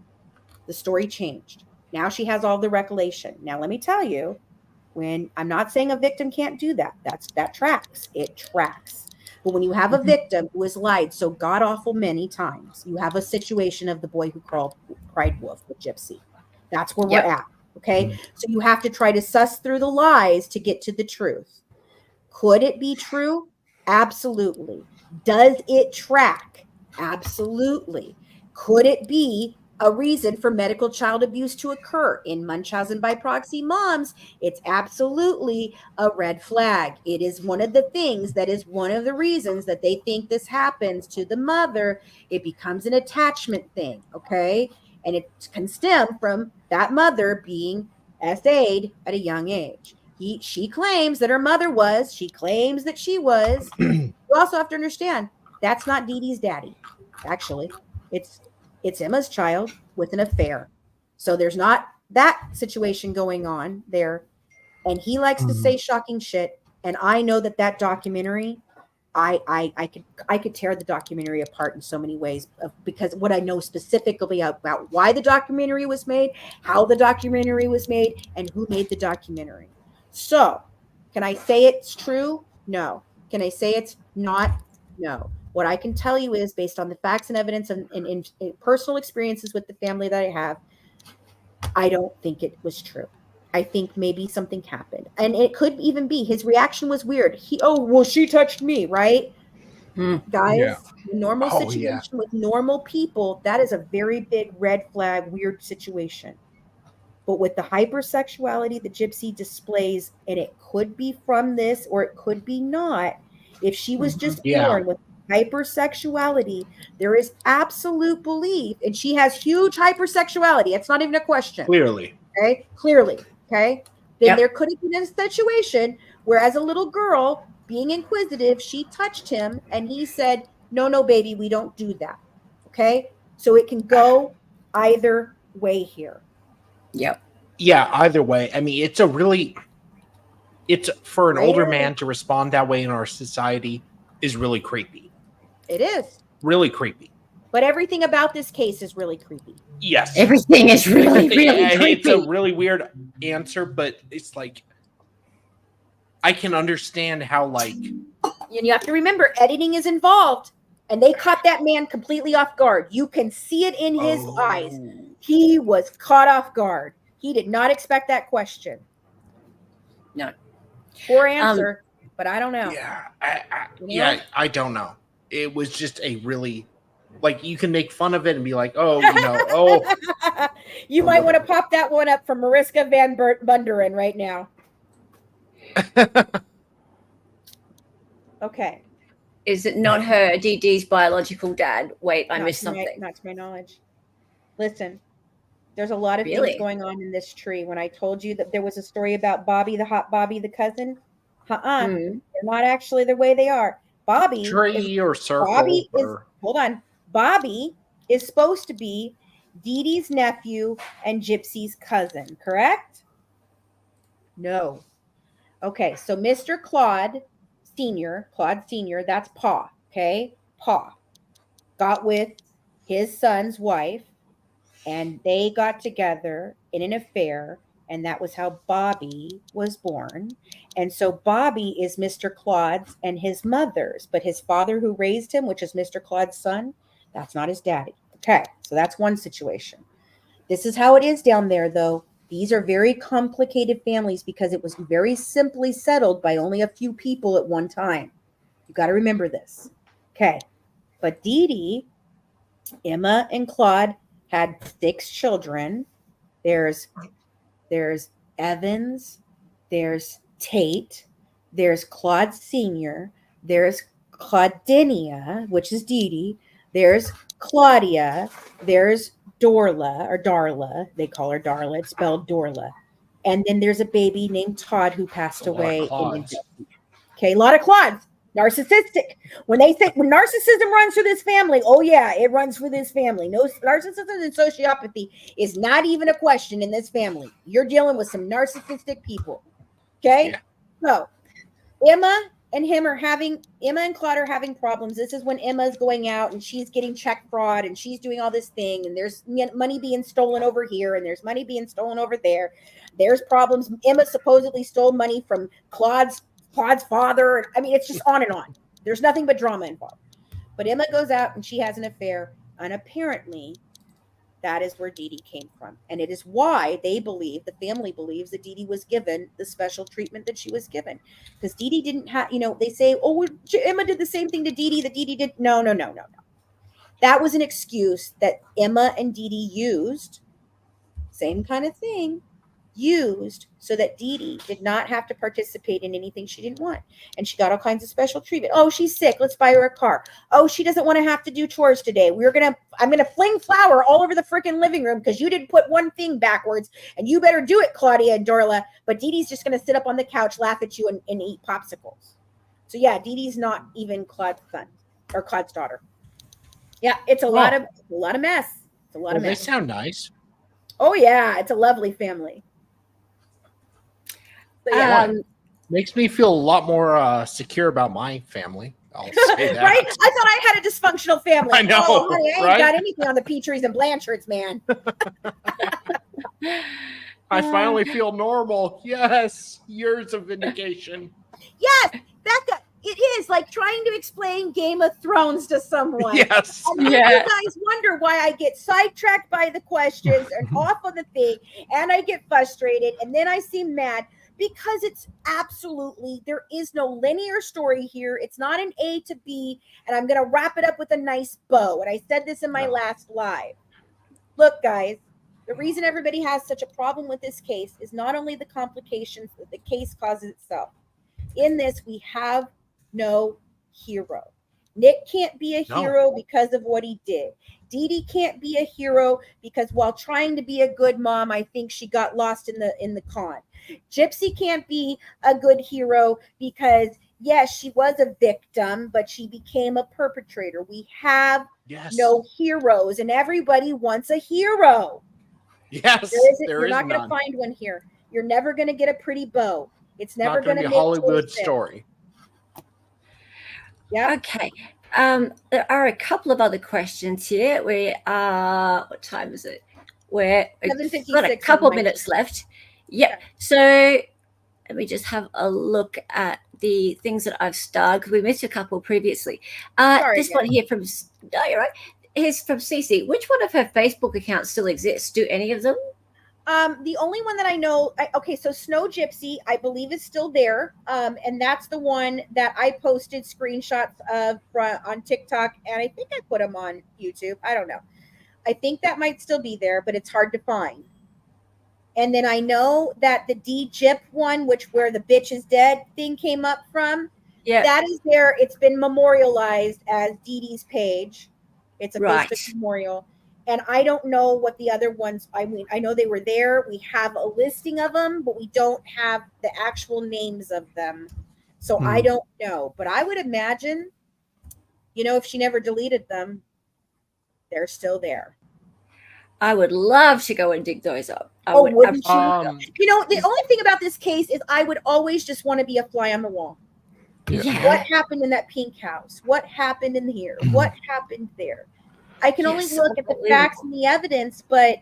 The story changed. Now she has all the recollection. Now let me tell you, when I'm not saying a victim can't do that. That tracks. It tracks. But when you have a victim who has lied so god awful many times, you have a situation of the boy who cried wolf with Gypsy. That's where we're at. Okay, so you have to try to suss through the lies to get to the truth. Could it be true? Absolutely. Does it track? Absolutely. Could it be a reason for medical child abuse to occur in Munchausen by proxy moms? It's absolutely a red flag. It is one of the things that is one of the reasons that they think this happens to the mother. It becomes an attachment thing, okay? And it can stem from that mother being SA'd at a young age. She claims that her mother was. She claims that she was. You also have to understand that's not Dee Dee's daddy. Actually, it's Emma's child with an affair. So there's not that situation going on there. And he likes to say shocking shit. And I know that documentary, I could tear the documentary apart in so many ways because what I know specifically about why the documentary was made, how the documentary was made, and who made the documentary. So, can I say it's true? No. Can I say it's not? No. What I can tell you is based on the facts and evidence and personal experiences with the family that I have, I don't think it was true. I think maybe something happened. And it could even be his reaction was weird. She touched me, right? Guys, normal situation with normal people, that is a very big red flag, weird situation. But with the hypersexuality that Gypsy displays, and it could be from this or it could be not, if she was just born with hypersexuality, there is absolute belief, and she has huge hypersexuality. It's not even a question. Clearly. Okay? Clearly. Okay? Then there could have been a situation where as a little girl, being inquisitive, she touched him and he said, no, baby, we don't do that. Okay? So it can go either way here. Yep. Yeah, either way. I mean, it's for an older man to respond that way in our society is really creepy. It is. Really creepy. But everything about this case is really creepy. Yes. Everything is really, really creepy. It's a really weird answer, but it's like, I can understand how, like... And you have to remember, editing is involved. And they caught that man completely off guard. You can see it in his eyes. He was caught off guard. He did not expect that question. No. Poor answer, but I don't know. Yeah, I don't know. It was just a really, like, you can make fun of it and be like, You might want to pop that one up from Mariska Van Bunderen right now. Okay. Is it not her, Dee Dee's biological dad? Wait, I missed something. Not to my knowledge. Listen, there's a lot of Really? things going on in this tree. When I told you that there was a story about Bobby, the hot Bobby, the cousin, they're not actually the way they are. Bobby or circle Bobby or... hold on. Bobby is supposed to be Dee Dee's nephew and Gypsy's cousin, correct? No. Okay, so Mr. Claude Sr., that's Pa, okay? Pa got with his son's wife, and they got together in an affair, and that was how Bobby was born. And so Bobby is Mr. Claude's and his mother's, but his father who raised him, which is Mr. Claude's son, that's not his daddy. Okay, so that's one situation. This is how it is down there, though. These are very complicated families because it was very simply settled by only a few people at one time. You got to remember this. Okay, but Dee Dee, Emma, and Claude had 6 children. There's Evans, there's Tate, there's Claude Sr., there's Claudinia, which is Dee Dee, there's Claudia, there's Darla, they call her Darla, it's spelled Dorla. And then there's a baby named Todd who passed away. Okay, a lot of Claudes. Narcissistic. When narcissism runs through this family, oh yeah, it runs through this family. No, narcissism and sociopathy is not even a question in this family. You're dealing with some narcissistic people. Okay? Yeah. So Emma and Claude are having problems. This is when Emma's going out and she's getting check fraud and she's doing all this thing, and there's money being stolen over here and there's money being stolen over there. There's problems. Emma supposedly stole money from Claude's father. I mean, it's just on and on. There's nothing but drama involved. But Emma goes out and she has an affair, and apparently that is where Dee Dee came from. And it is why the family believes that Dee Dee was given the special treatment that she was given. Because Dee Dee didn't have, they say, oh, Emma did the same thing to Dee Dee that Dee Dee did. No. That was an excuse that Emma and Dee Dee used. Same kind of thing. Used so that Dee Dee did not have to participate in anything she didn't want. And she got all kinds of special treatment. Oh, she's sick. Let's buy her a car. Oh, she doesn't want to have to do chores today. I'm going to fling flour all over the freaking living room because you didn't put one thing backwards, and you better do it, Claudia and Dorla. But Dee Dee's just going to sit up on the couch, laugh at you, and eat popsicles. So yeah, Dee Dee's not even Claude's son or Claude's daughter. Yeah, it's a lot of mess. It's a lot of mess. They sound nice. Oh yeah, it's a lovely family. Yeah, makes me feel a lot more secure about my family. I'll say that. Right? I thought I had a dysfunctional family. I know. Oh, honey, I ain't got anything on the Petries and Blanchards, man. I finally feel normal. Yes, years of vindication. Yes, it is like trying to explain Game of Thrones to someone. Yes. And you guys wonder why I get sidetracked by the questions and off on the thing, and I get frustrated, and then I seem mad. Because it's absolutely, there is no linear story here. It's not an A to B, and I'm going to wrap it up with a nice bow. And I said this in my last live. Look, guys, the reason everybody has such a problem with this case is not only the complications that the case causes itself. In this, we have no hero. Nick can't be a hero because of what he did. Dee Dee can't be a hero because while trying to be a good mom, I think she got lost in the con. Gypsy can't be a good hero because, yes, she was a victim, but she became a perpetrator. We have no heroes, and everybody wants a hero. Yes, you're not going to find one here. You're never going to get a pretty bow. It's never going to be a Hollywood story. Yeah. Okay. There are a couple of other questions here. We are, what time is it? We've got a couple minutes left. Yep. So let me just have a look at the things that I've starred, because we missed a couple previously. This one here from, you're right. Here's from Cece. Which one of her Facebook accounts still exists? Do any of them? The only one that I know, so Snow Gypsy, I believe, is still there. And that's the one that I posted screenshots of on TikTok, and I think I put them on YouTube. I don't know. I think that might still be there, but it's hard to find. And then I know that the D Gyp one, where the bitch is dead thing came up from, Yeah. That is there. It's been memorialized as Dee Dee's page. It's a Right. Facebook memorial. And I don't know what the other ones, I mean, I know they were there. We have a listing of them, but we don't have the actual names of them. So I don't know. But I would imagine, if she never deleted them, they're still there. I would love to go and dig those up. Wouldn't you? The only thing about this case is I would always just want to be a fly on the wall. Yeah. What happened in that pink house? What happened in here? What happened there? I can only look at the facts and the evidence, but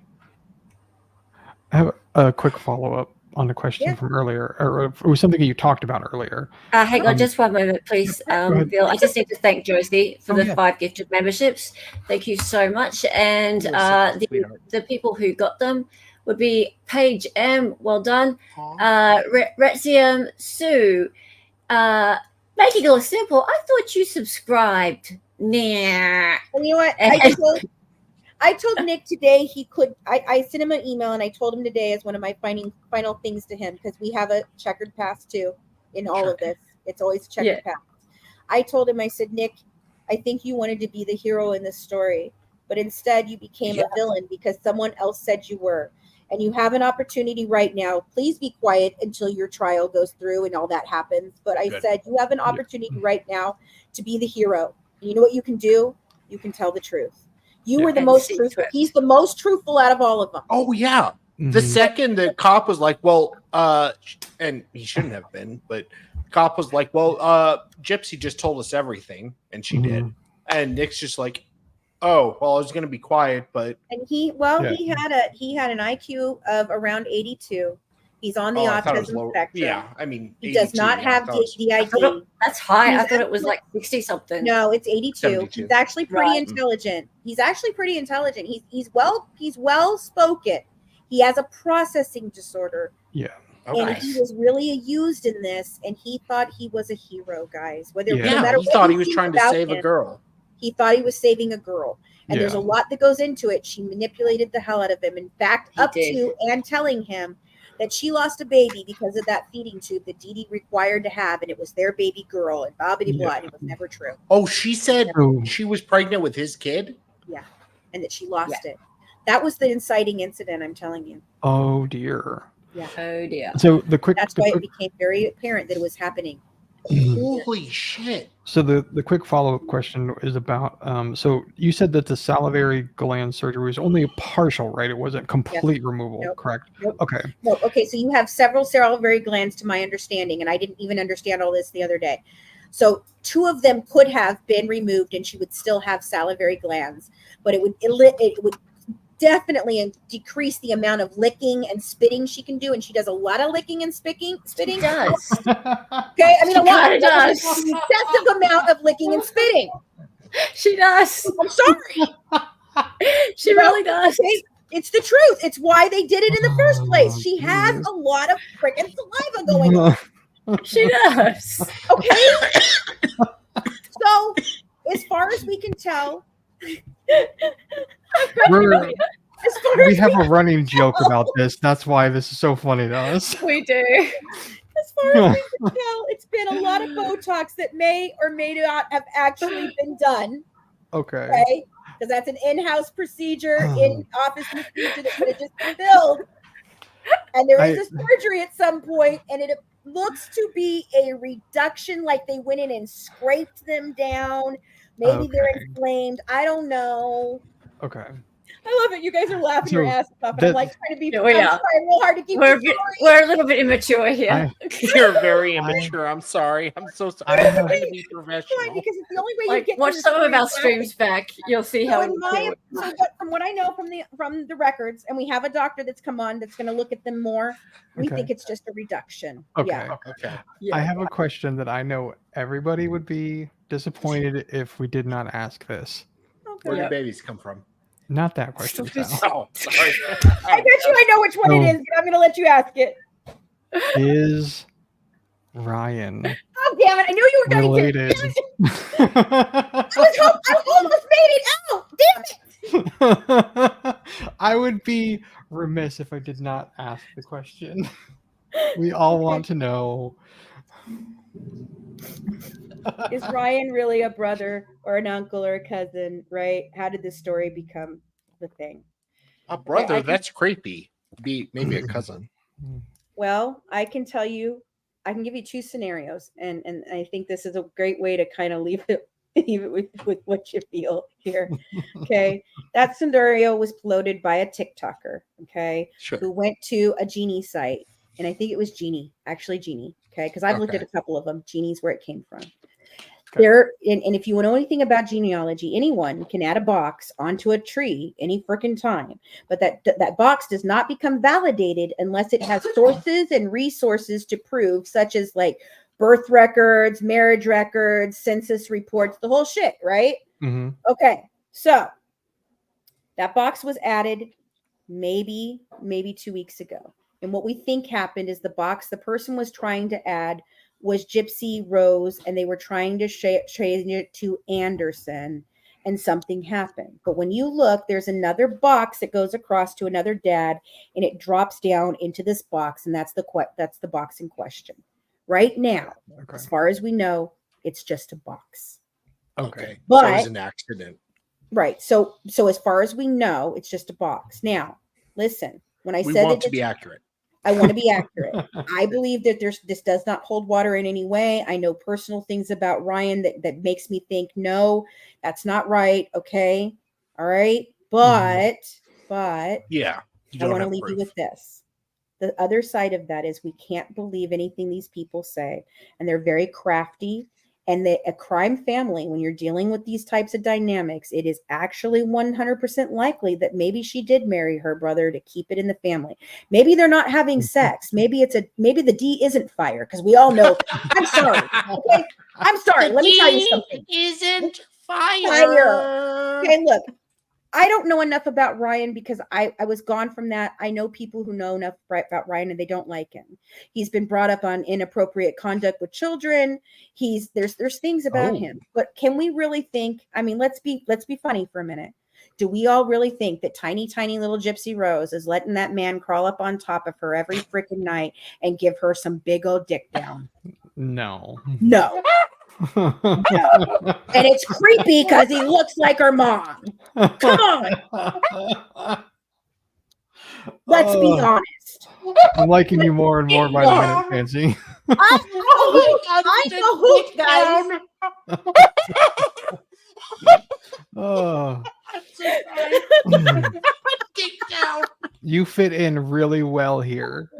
I have a quick follow-up on the question from earlier, or it was something you talked about earlier. Hang on just one moment, please, Bill. I just need to thank Josie for the 5 gifted memberships. Thank you so much. And the people who got them would be Paige M. Well done. Retsium Sue. Making it look simple. I thought you subscribed. Nah. And you know what? I told Nick today he could. I sent him an email and I told him today as one of my final things to him, because we have a checkered past too in all of this. It's always a checkered past. I told him, I said, Nick, I think you wanted to be the hero in this story, but instead you became a villain because someone else said you were. And you have an opportunity right now. Please be quiet until your trial goes through and all that happens. But I said, you have an opportunity right now to be the hero. And you know what you can do? You can tell the truth. You were the most truthful. He's the most truthful out of all of them. Oh, yeah. The second the cop was like, well, and he shouldn't have been, but the cop was like, well, Gypsy just told us everything, and she did. And Nick's just like, oh, well, I was going to be quiet, but. And he had an IQ of around 82. He's on the autism spectrum. Yeah, I mean, he does not have DID. That's high. I thought it was like 60 something. No, it's 82. 72. He's actually pretty intelligent. He's well spoken. He has a processing disorder. Yeah. And he was really used in this, and he thought he was a hero, guys. No matter he thought he was trying to save a girl. He thought he was saving a girl. And there's a lot that goes into it. She manipulated the hell out of him. In fact, to and telling him that she lost a baby because of that feeding tube that Dee Dee required to have, and it was their baby girl, and bobbity blah, and it was never true. Oh, she said she was pregnant with his kid? Yeah, and that she lost it. That was the inciting incident, I'm telling you. Oh, dear. Yeah. Oh, dear. So that's why it became very apparent that it was happening. Holy shit. So the quick follow-up question is about, so you said that the salivary gland surgery was only a partial, right? It wasn't complete removal, correct? Nope. Okay. No, okay, so you have several salivary glands to my understanding, and I didn't even understand all this the other day. So 2 of them could have been removed and she would still have salivary glands, but it would definitely decrease the amount of licking and spitting she can do, and she does a lot of licking and spitting. She does. Okay, I mean a lot. She does. An excessive amount of licking and spitting. She does. I'm sorry. She really does. It's the truth. It's why they did it in the first place. She has a lot of freaking saliva going on. She does. Okay. So, as far as we can tell, we have a running joke about this. That's why this is so funny to us. We do. As far as we can tell, it's been a lot of Botox that may or may not have actually been done. Okay. Because that's an in-house procedure, in-office procedure that could have just been billed. And there is a surgery at some point, and it looks to be a reduction, like they went in and scraped them down. Maybe they're inflamed. I don't know. Okay. I love it. You guys are laughing your asses off. I'm like trying to be I'm trying real hard to keep we're a little bit immature here. You're very immature. I'm sorry. I'm so sorry. I'm trying to be professional. Because it's the only way you get watch some of our streams back. You'll see how from what I know from the records, and we have a doctor that's come on that's going to look at them more. We think it's just a reduction. Okay. Yeah. I have a question that I know everybody would be disappointed if we did not ask this. Where do babies come from? Not that question. Oh, sorry. I bet you I know which one it is, but I'm going to let you ask it. Is Ryan? Oh, damn it. I knew you were going to get it. I almost made it out. Damn it. I would be remiss if I did not ask the question. We all want to know. Is Ryan really a brother or an uncle or a cousin, right? How did this story become the thing? A brother, I can- that's creepy. Be maybe a cousin. Well, I can tell you, I can give you two scenarios, and I think this is a great way to kind of leave it with what you feel here. Okay. That scenario was floated by a TikToker, okay, Sure. who went to a Genie site. And I think it was Genie, actually Genie. Okay. Because I've looked at Okay. a couple of them. Genie's where it came from. Okay. There, and if you know anything about genealogy, anyone can add a box onto a tree any freaking time. But that box does not become validated unless it has sources and resources to prove, such as like birth records, marriage records, census reports, the whole shit, right? Mhm. Okay. So that box was added maybe 2 weeks ago. And what we think happened is the box the person was trying to add was Gypsy Rose, and they were trying to change it to Anderson, and something happened. But when you look, there's another box that goes across to another dad, and it drops down into this box, and that's the box in question. Right now, Okay. as far as we know, it's just a box. Okay. But- so it was an accident. Right. So as far as we know, it's just a box. Now, listen, when I We said want that to be accurate. I want to be accurate. I believe that this does not hold water in any way. I know personal things about Ryan that makes me think, no, that's not right. Okay. All right. But Yeah. You I don't want to have leave proof. you with this. The other side of that is we can't believe anything these people say, and they're very crafty. And a crime family, when you're dealing with these types of dynamics, it is actually 100% likely that maybe she did marry her brother to keep it in the family. Maybe they're not having sex. Maybe the D isn't fire, because we all know. I'm sorry. Okay, I'm sorry. Let me tell you something. Isn't Fire. Okay, look. I don't know enough about Ryan because I was gone from that. I know people who know enough about Ryan and they don't like him. He's been brought up on inappropriate conduct with children. There's things about him. But can we really think, I mean, let's be funny for a minute. Do we all really think that tiny little Gypsy Rose is letting that man crawl up on top of her every freaking night and give her some big old dick down? No. No. And it's creepy because he looks like her mom. Come on. Let's be honest. I'm liking you more and more by the minute, Fancy. I'm the hook, guys. Oh. Dig down. You fit in really well here.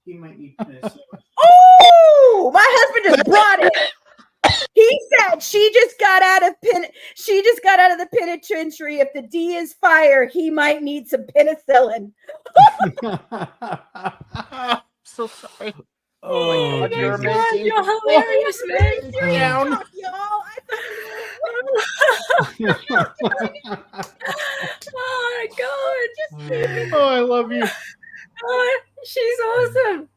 He might need this. Oh, my husband just brought it. He said she just got out of the penitentiary. If the D is fire, he might need some penicillin. So sorry. Oh, you're Jesus. amazing. You're hilarious, man. You're Down. y'all. Oh my god. Oh, I love you. Oh, she's awesome.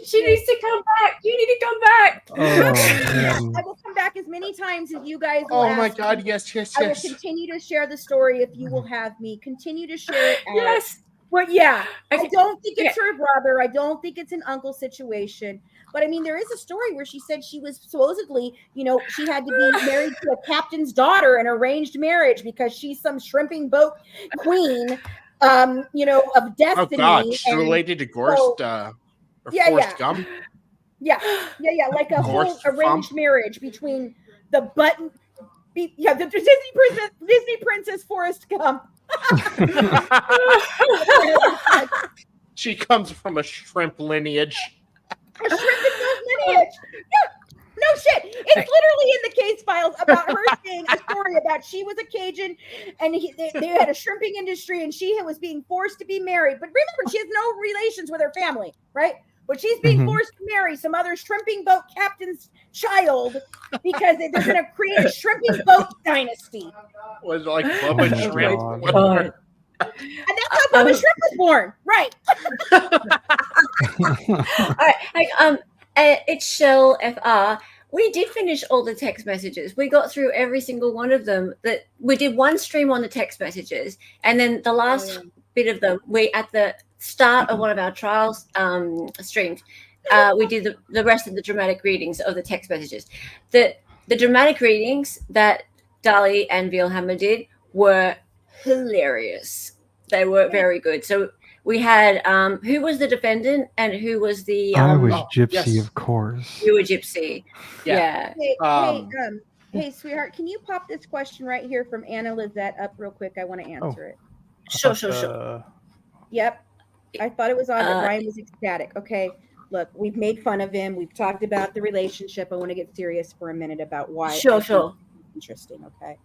She needs to come back. You need to come back. Oh, man. I will come back as many times as you guys will Oh my ask God! me. Yes. I will continue to share the story if you will have me continue to share it. Yes. But yeah, I Okay. don't think it's her brother. I don't think it's an uncle situation. But I mean, there is a story where she said she was supposedly, she had to be married to a captain's daughter, an arranged marriage, because she's some shrimping boat queen, of Oh destiny. God! She's and related to so- Yeah, Forrest Gump. Yeah, like a whole Gorse arranged Fump. marriage between the Disney princess Forrest Gump. She comes from a shrimp lineage. A shrimp lineage. Yeah. No shit. It's literally in the case files about her saying a story about she was a Cajun and they had a shrimping industry and she was being forced to be married. But remember, she has no relations with her family, right? But she's being forced to marry some other shrimping boat captain's child because they're going to create a shrimping boat dynasty. Was like Oh Bubba my Shrimp. God. And that's how Bubba Shrimp was born, right? All right. It's Shell FR. We did finish all the text messages. We got through every single one of them. That we did one stream on the text messages, and then the last bit of them, we at the start of one of our trials streams, we did the rest of the dramatic readings of the text messages. The dramatic readings that Dali and Wilhelmer did were hilarious. They were very good. So we had who was the defendant and who was the I was Gypsy, yes. of course. you were Gypsy. Yeah. Yeah. Hey, sweetheart, can you pop this question right here from Anna Lizette up real quick? I want to answer it. Sure. Yep. I thought it was on, but Ryan was ecstatic. Okay. Look, we've made fun of him. We've talked about the relationship. I want to get serious for a minute about why. Sure. Interesting. Okay.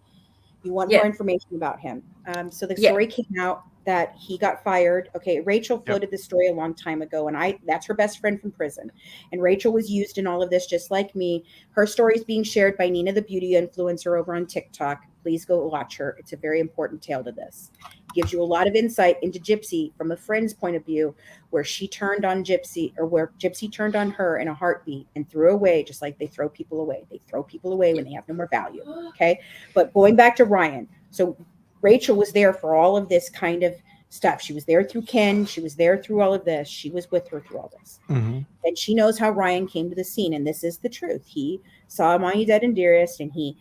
You want more information about him. So the story came out that he got fired. Okay. Rachel floated this story a long time ago, and that's her best friend from prison. And Rachel was used in all of this, just like me. Her story is being shared by Nina, the beauty influencer over on TikTok. Please go watch her. It's a very important tale to this. Gives you a lot of insight into Gypsy from a friend's point of view, where she turned on Gypsy, or where Gypsy turned on her in a heartbeat and threw away, just like they throw people away. They throw people away when they have no more value. Okay. But going back to Ryan. So Rachel was there for all of this kind of stuff. She was there through Ken. She was there through all of this. She was with her through all this. Mm-hmm. And she knows how Ryan came to the scene. And this is the truth. He saw Mommy Dead and Dearest, and he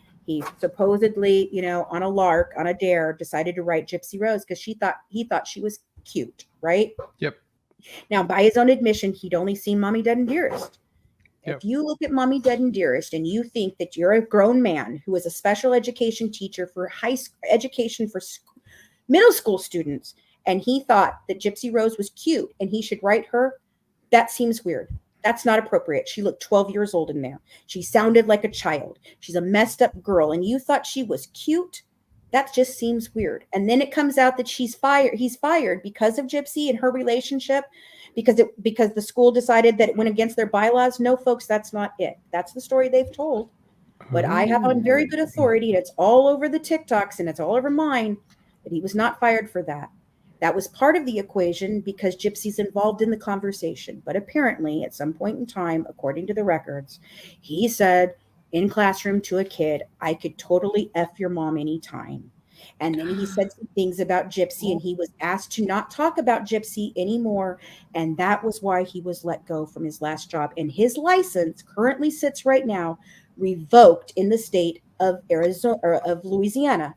supposedly, on a lark, on a dare, decided to write Gypsy Rose because he thought she was cute, right? Yep. Now, by his own admission, he'd only seen Mommy Dead and Dearest. Yep. If you look at Mommy Dead and Dearest and you think that you're a grown man who is a special education teacher for high school education for middle school students, and he thought that Gypsy Rose was cute and he should write her, that seems weird. That's not appropriate. She looked 12 years old in there. She sounded like a child. She's a messed up girl. And you thought she was cute? That just seems weird. And then it comes out that he's fired because of Gypsy and her relationship, because the school decided that it went against their bylaws. No, folks, that's not it. That's the story they've told. But I have on very good authority, and it's all over the TikToks and it's all over mine, that he was not fired for that. That was part of the equation because Gypsy's involved in the conversation. But apparently, at some point in time, according to the records, he said in classroom to a kid, I could totally F your mom anytime. And then he said some things about Gypsy, and he was asked to not talk about Gypsy anymore. And that was why he was let go from his last job. And his license currently sits right now revoked in the state of Arizona or of Louisiana.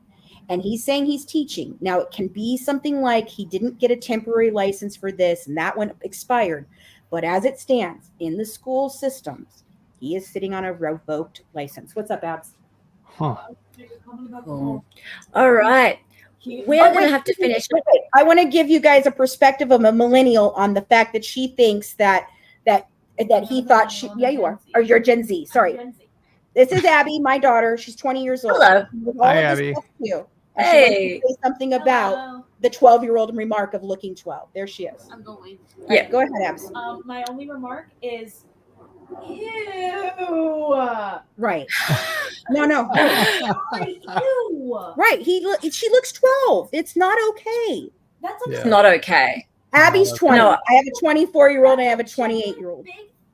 And he's saying he's teaching. Now, it can be something like he didn't get a temporary license for this and that one expired. But as it stands in the school systems, he is sitting on a revoked license. What's up, Abs? Huh. All right. We are going to have to finish. Wait. I want to give you guys a perspective of a millennial on the fact that she thinks that he thought she, yeah, you are, or you're Gen Z. Sorry. This is Abby, my daughter. She's 20 years old. Hello. Hi, Abby. Hey. Say something about the 12-year-old remark of looking 12. There she is. I'm going. Yeah, go ahead, Abs. My only remark is, ew. Right. No. Ew. Right. She looks 12. It's not okay. That's Yeah. It's not okay. Abby's 20. No. I have a 24-year-old and I have a 28-year-old.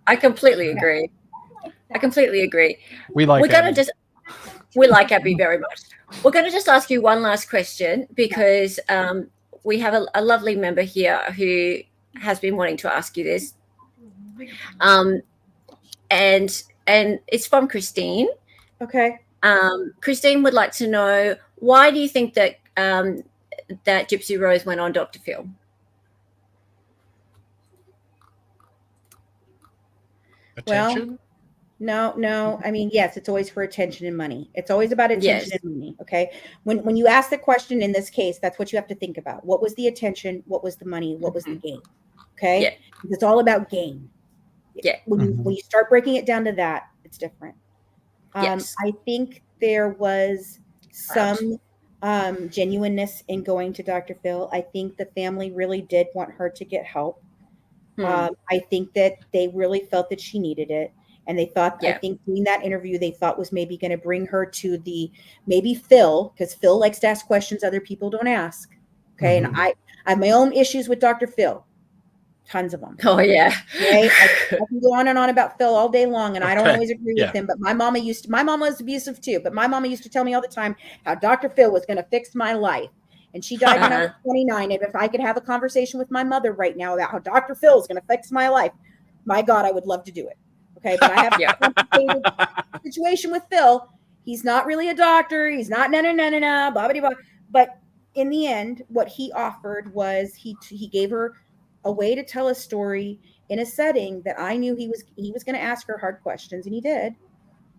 I completely agree. We like We're going to Abby. just, we like Abby very much. We're going to just ask you one last question because we have a lovely member here who has been wanting to ask you this. And it's from Christine. Okay. Christine would like to know, why do you think that that Gypsy Rose went on Dr. Phil? Attention? No. I mean, yes, it's always for attention and money. It's always about attention Yes. and money. Okay. When you ask the question in this case, that's what you have to think about. What was the attention? What was the money? What was the gain? Okay. Yeah. It's all about gain. Yeah. When you start breaking it down to that, it's different. Yes. I think there was some genuineness in going to Dr. Phil. I think the family really did want her to get help. I think that they really felt that she needed it. And they thought, I think doing that interview, they thought was maybe going to bring her to maybe Phil, because Phil likes to ask questions other people don't ask. Okay. Mhm. And I have my own issues with Dr. Phil. Tons of them. Oh, yeah. Right? I can go on and on about Phil all day long, and I don't Okay. always agree Yeah. with him. But my mama was abusive too. But my mama used to tell me all the time how Dr. Phil was going to fix my life. And she died when I was 29. And if I could have a conversation with my mother right now about how Dr. Phil is going to fix my life, My God, I would love to do it. Okay, but I have a complicated situation with Phil. He's not really a doctor. He's not blah, blah, blah. But in the end, what he offered was he gave her a way to tell a story in a setting that I knew he was going to ask her hard questions, and he did.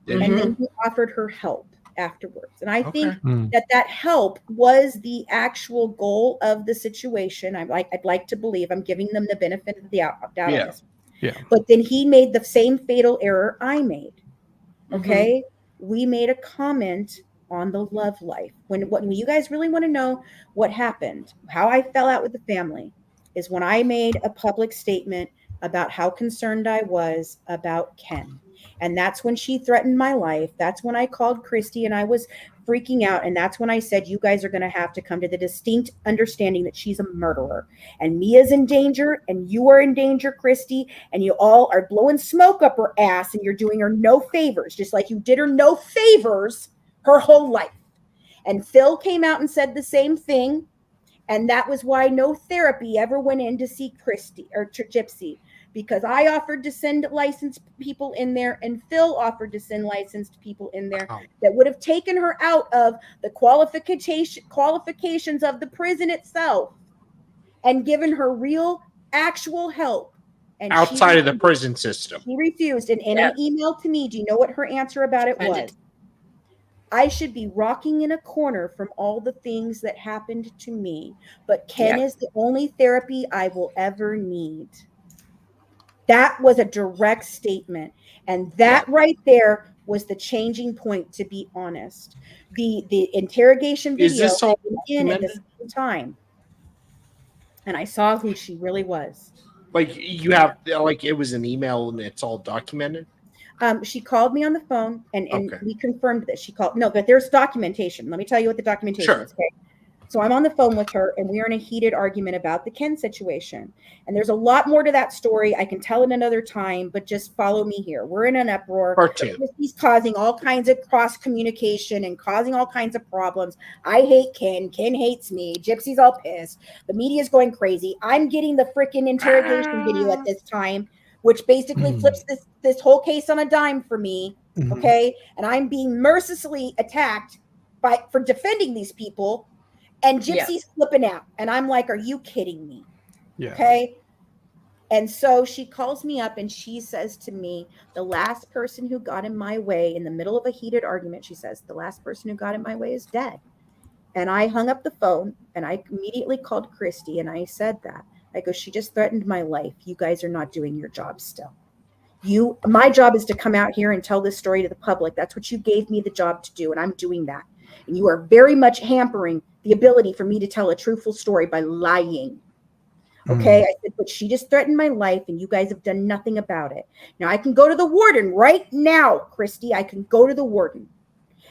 Mhm. And then he offered her help afterwards. And I think Mm. that help was the actual goal of the situation. I'd like to believe I'm giving them the benefit of the doubt on Yeah. this. Yeah. But then he made the same fatal error I made. Okay. We made a comment on the love life. When you guys really want to know what happened, how I fell out with the family, is when I made a public statement about how concerned I was about Ken. And that's when she threatened my life. That's when I called Christie and I was freaking out. And that's when I said, you guys are going to have to come to the distinct understanding that she's a murderer. And Mia's in danger and you are in danger, Christie. And you all are blowing smoke up her ass and you're doing her no favors, just like you did her no favors her whole life. And Phil came out and said the same thing. And that was why no therapy ever went in to see Christie or to Gypsy, because I offered to send licensed people in there and Phil offered to send licensed people in there that would have taken her out of the qualifications of the prison itself and given her real actual help. And outside of the prison system. She refused. And in an email to me, do you know what her answer about it was? I should be rocking in a corner from all the things that happened to me, but Ken is the only therapy I will ever need. That was a direct statement. And that right there was the changing point, to be honest. The interrogation video Is this all in at the same time. And I saw who she really was. Like you have, like it was an email and it's all documented? She called me on the phone and Okay. we confirmed that she called. No, but there's documentation. Let me tell you what the documentation is. Okay. So I'm on the phone with her and we are in a heated argument about the Ken situation. And there's a lot more to that story. I can tell it another time, but just follow me here. We're in an uproar. He's causing all kinds of cross communication and causing all kinds of problems. I hate Ken. Ken hates me. Gypsy's all pissed. The media's going crazy. I'm getting the freaking interrogation video at this time, which basically flips this whole case on a dime for me. Okay. And I'm being mercilessly attacked for defending these people. And Gypsy's flipping out. And I'm like, are you kidding me? Yeah. Okay. And so she calls me up and she says to me, the last person who got in my way in the middle of a heated argument, she says, the last person who got in my way is dead. And I hung up the phone and I immediately called Christie and I said that. I go, she just threatened my life. You guys are not doing your job still. My job is to come out here and tell this story to the public. That's what you gave me the job to do. And I'm doing that. And you are very much hampering the ability for me to tell a truthful story by lying. Okay. I said, but she just threatened my life and you guys have done nothing about it. Now I can go to the warden right now, Christie. I can go to the warden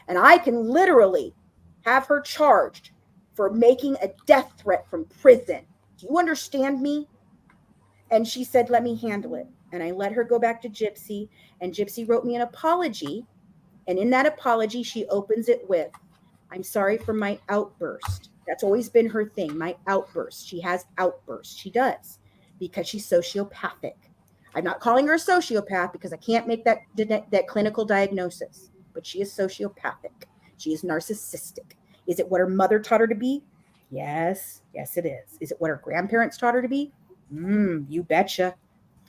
and I can literally have her charged for making a death threat from prison. Do you understand me? And she said, let me handle it. And I let her go back to Gypsy and Gypsy wrote me an apology. And in that apology, she opens it with, I'm sorry for my outburst. That's always been her thing, my outburst. She has outbursts. She does because she's sociopathic. I'm not calling her a sociopath because I can't make that clinical diagnosis, but she is sociopathic. She is narcissistic. Is it what her mother taught her to be? Yes. Yes, it is. Is it what her grandparents taught her to be? You betcha.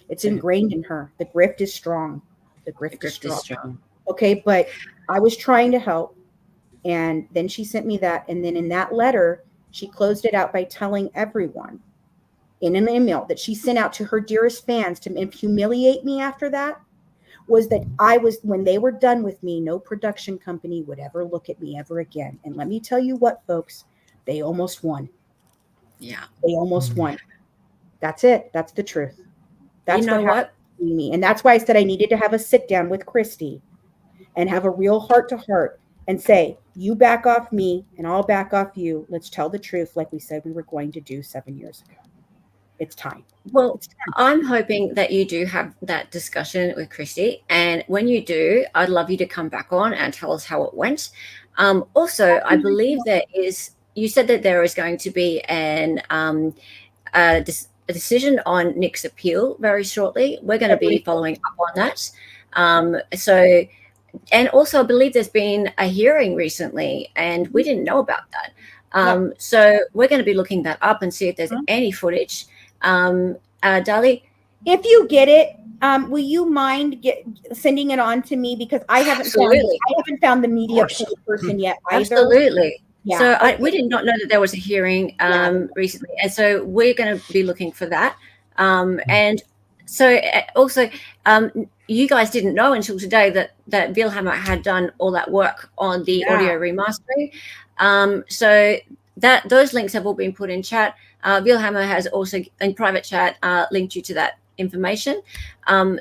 It's ingrained in her. The grift is strong. The grift is strong. Okay, but I was trying to help. And then she sent me that. And then in that letter, she closed it out by telling everyone in an email that she sent out to her dearest fans to humiliate me after that, was that when they were done with me, no production company would ever look at me ever again. And let me tell you what, folks, they almost won. Yeah. They almost won. That's it. That's the truth. That's you know what? Me. And that's why I said I needed to have a sit down with Christie and have a real heart to heart and say, you back off me and I'll back off you. Let's tell the truth like we said we were going to do 7 years ago. It's time. Well, I'm hoping that you do have that discussion with Christie. And when you do, I'd love you to come back on and tell us how it went. Also, I believe you said that there is going to be decision on Nick's appeal very shortly. We're going to be following up on that. And also, I believe there's been a hearing recently, and we didn't know about that. So we're going to be looking that up and see if there's any footage. Dali, if you get it, will you mind sending it on to me, because I haven't found the media person yet either. Absolutely. Yeah. So we did not know that there was a hearing recently, and so we're going to be looking for that. And so also, you guys didn't know until today that Wilhelmer had done all that work on the audio remastering. So those links have all been put in chat. Wilhelmer has also in private chat linked you to that information.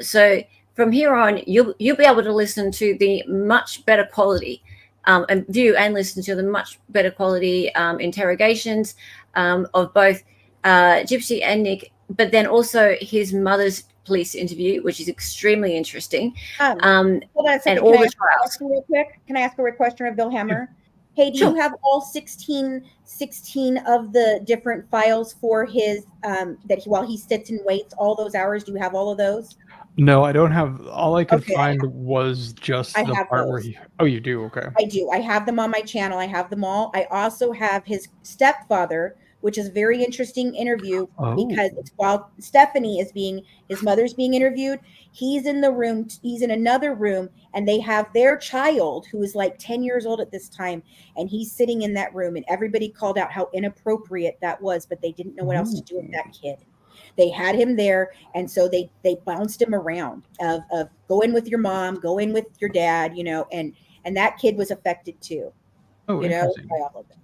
So from here on, you'll be able to listen to the much better quality and view and listen to the much better quality interrogations of both Gypsy and Nick, but then also his mother's police interview, which is extremely interesting. Hold on a second. And all the trials. Real quick? Can I ask a quick question of Wilhelmer? Hey, do you have all 16 of the different files for his while he sits and waits all those hours? Do you have all of those? No, I don't have. All I could find was just the part where he. Oh, you do? Okay. I do. I have them on my channel. I have them all. I also have his stepfather, which is a very interesting interview because it's while Stephanie is his mother's being interviewed, he's in the room, he's in another room, and they have their child who is like 10 years old at this time, and he's sitting in that room, and everybody called out how inappropriate that was, but they didn't know what else to do with that kid. They had him there, and so they bounced him around of go in with your mom, go in with your dad, and that kid was affected too, by all of this.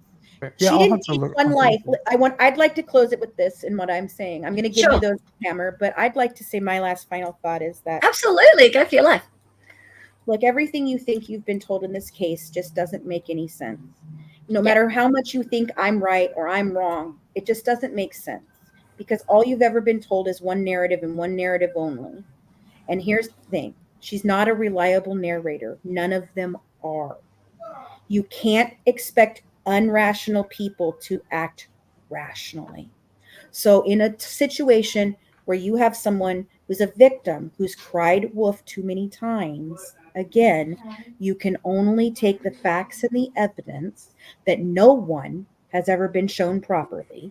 Yeah, she didn't take one life. I'd like to close it with this in what I'm saying. I'm going to give you those, Hammer, but I'd like to say my last final thought is that absolutely go for your life. Look, everything you think you've been told in this case just doesn't make any sense. No matter how much you think I'm right or I'm wrong, it just doesn't make sense, because all you've ever been told is one narrative and one narrative only. And here's the thing: she's not a reliable narrator. None of them are. You can't expect unrational people to act rationally. So in a situation where you have someone who's a victim who's cried wolf too many times, again, you can only take the facts and the evidence that no one has ever been shown properly,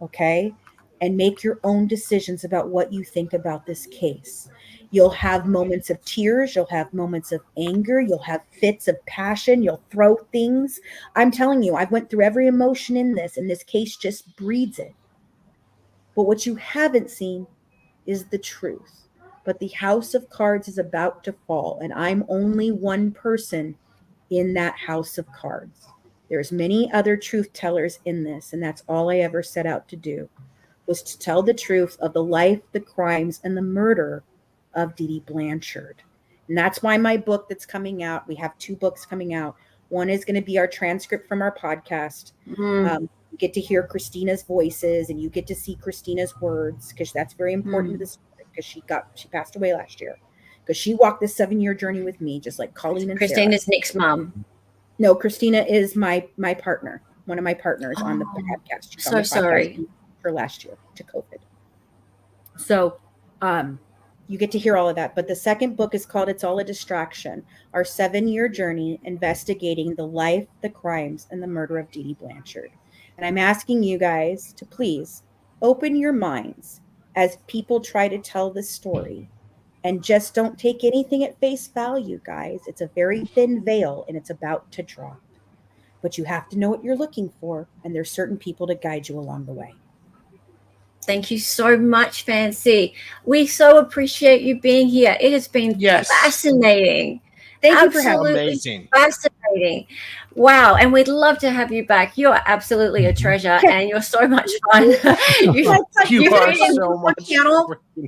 okay, and make your own decisions about what you think about this case. You'll have moments of tears. You'll have moments of anger. You'll have fits of passion. You'll throw things. I'm telling you, I've went through every emotion in this, and this case just breeds it. But what you haven't seen is the truth. But the house of cards is about to fall, and I'm only one person in that house of cards. There's many other truth tellers in this, and that's all I ever set out to do, was to tell the truth of the life, the crimes, and the murder of Dee Dee Blanchard. And that's why my book that's coming out, we have 2 books coming out. One is going to be our transcript from our podcast. You get to hear Christina's voices, and you get to see Christina's words, because that's very important to this, because she passed away last year, because she walked this 7-year journey with me, just like Colleen and Christina's Sarah. Nick's mom. No, Christina is my partner, one of my partners on the podcast. She's so sorry for last year to COVID. So you get to hear all of that. But the second book is called It's All a Distraction, our 7-year journey investigating the life, the crimes, and the murder of Dee Dee Blanchard. And I'm asking you guys to please open your minds as people try to tell this story, and just don't take anything at face value, guys. It's a very thin veil, and it's about to drop. But you have to know what you're looking for, and there's certain people to guide you along the way. Thank you so much, Fancy. We so appreciate you being here. It has been fascinating. Thank you for having me. Amazing. Fascinating. Wow. And we'd love to have you back. You're absolutely a treasure, and you're so much fun. You are so much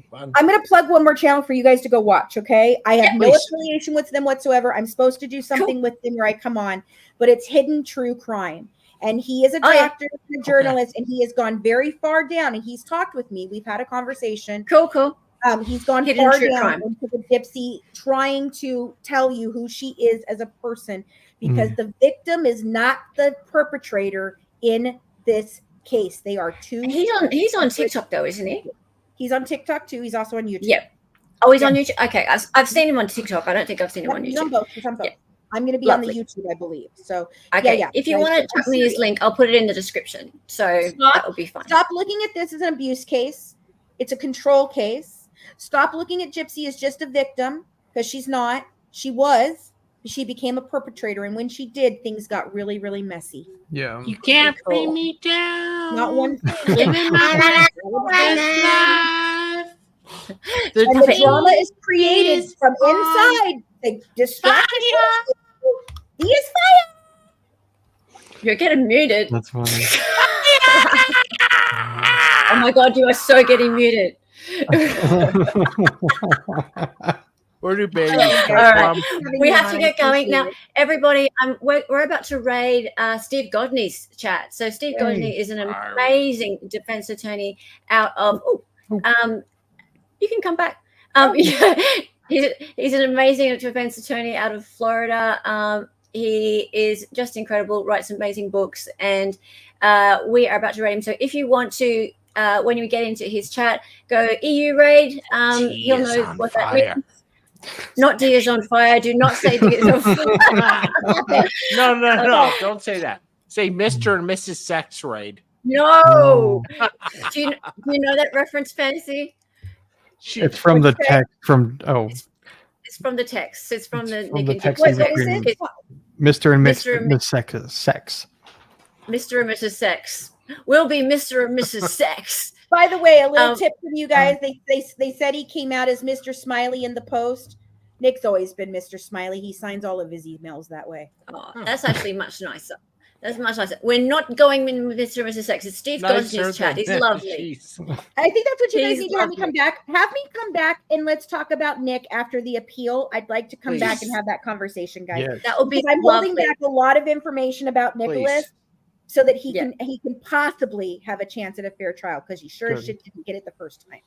fun. I'm going to plug one more channel for you guys to go watch, okay? I have no affiliation with them whatsoever. I'm supposed to do something with them where I come on, but it's Hidden True Crime. And he is a doctor and a journalist, and he has gone very far down, and he's talked with me. We've had a conversation. Cool. He's gone far down into the Gypsy, trying to tell you who she is as a person, because the victim is not the perpetrator in this case. They are two. He's on TikTok though, isn't he? He's on TikTok too. He's also on YouTube. Yeah. Oh, he's on YouTube. Okay, I've seen him on TikTok. I don't think I've seen him on He's on YouTube. both. He's on both. Yeah. I'm going to be on the Lovely. YouTube, I believe. So Okay, yeah. if you Guys, want to I'm chuck me his serious. link, I'll put it in the description. So that will be fine. Stop looking at this as an abuse case. It's a control case. Stop looking at Gypsy as just a victim, because she's not. She was. She became a perpetrator, and when she did, things got really, really messy. Yeah. You can't bring me down. Not one thing. Living my best life. The And the pain drama is created is from on inside. The distraction. He is You're getting muted. That's funny. Oh my god, you are so getting muted. Where do babies come All right. from? We have to get going now. Everybody, we're about to raid Steve Godney's chat. So Steve Hey. Godney is an amazing defense attorney out of. You can come back. He's an amazing defense attorney out of Florida. He is just incredible. Writes amazing books, and we are about to raid him. So if you want to, when you get into his chat, go EU raid. He'll know what that means. Not D is on fire. Do not say D is on fire. No. Don't say that. Say Mr. and Mrs. Sex Raid. No. Do you know that reference, Fantasy? It's from the text from It's from the text. It's from the from Nick the and text Gypsy. agreement. Mr. and Mr. and Miss Sex. Mr. and Mrs. Sex. We'll be Mr. and Mrs. Sex. By the way, a little tip from you guys. They said he came out as Mr. Smiley in the post. Nick's always been Mr. Smiley. He signs all of his emails that way. Oh, that's actually much nicer. That's much nicer. We're not going in with Mr. and Mrs. Sex. It's Steve Godney's chat. He's lovely. I think that's what you guys He's need to have me lovely. come back. Have me come back and let's talk about Nick after the appeal. I'd like to come back and have that conversation, guys. Yes. That would be Because I'm lovely. holding back a lot of information about Nicholas so that he Yeah. can possibly have a chance at a fair trial, because he sure Good. shit didn't get it the first time.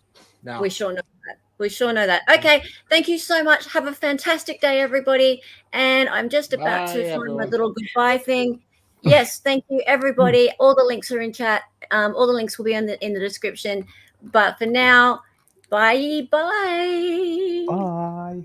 No. We sure know that. We sure know that. Okay. Thank you so much. Have a fantastic day, everybody. And I'm just about Bye, to find my everyone. little goodbye thing. Yes, thank you, everybody. All the links are in chat. All the links will be in the description. But for now, bye. Bye.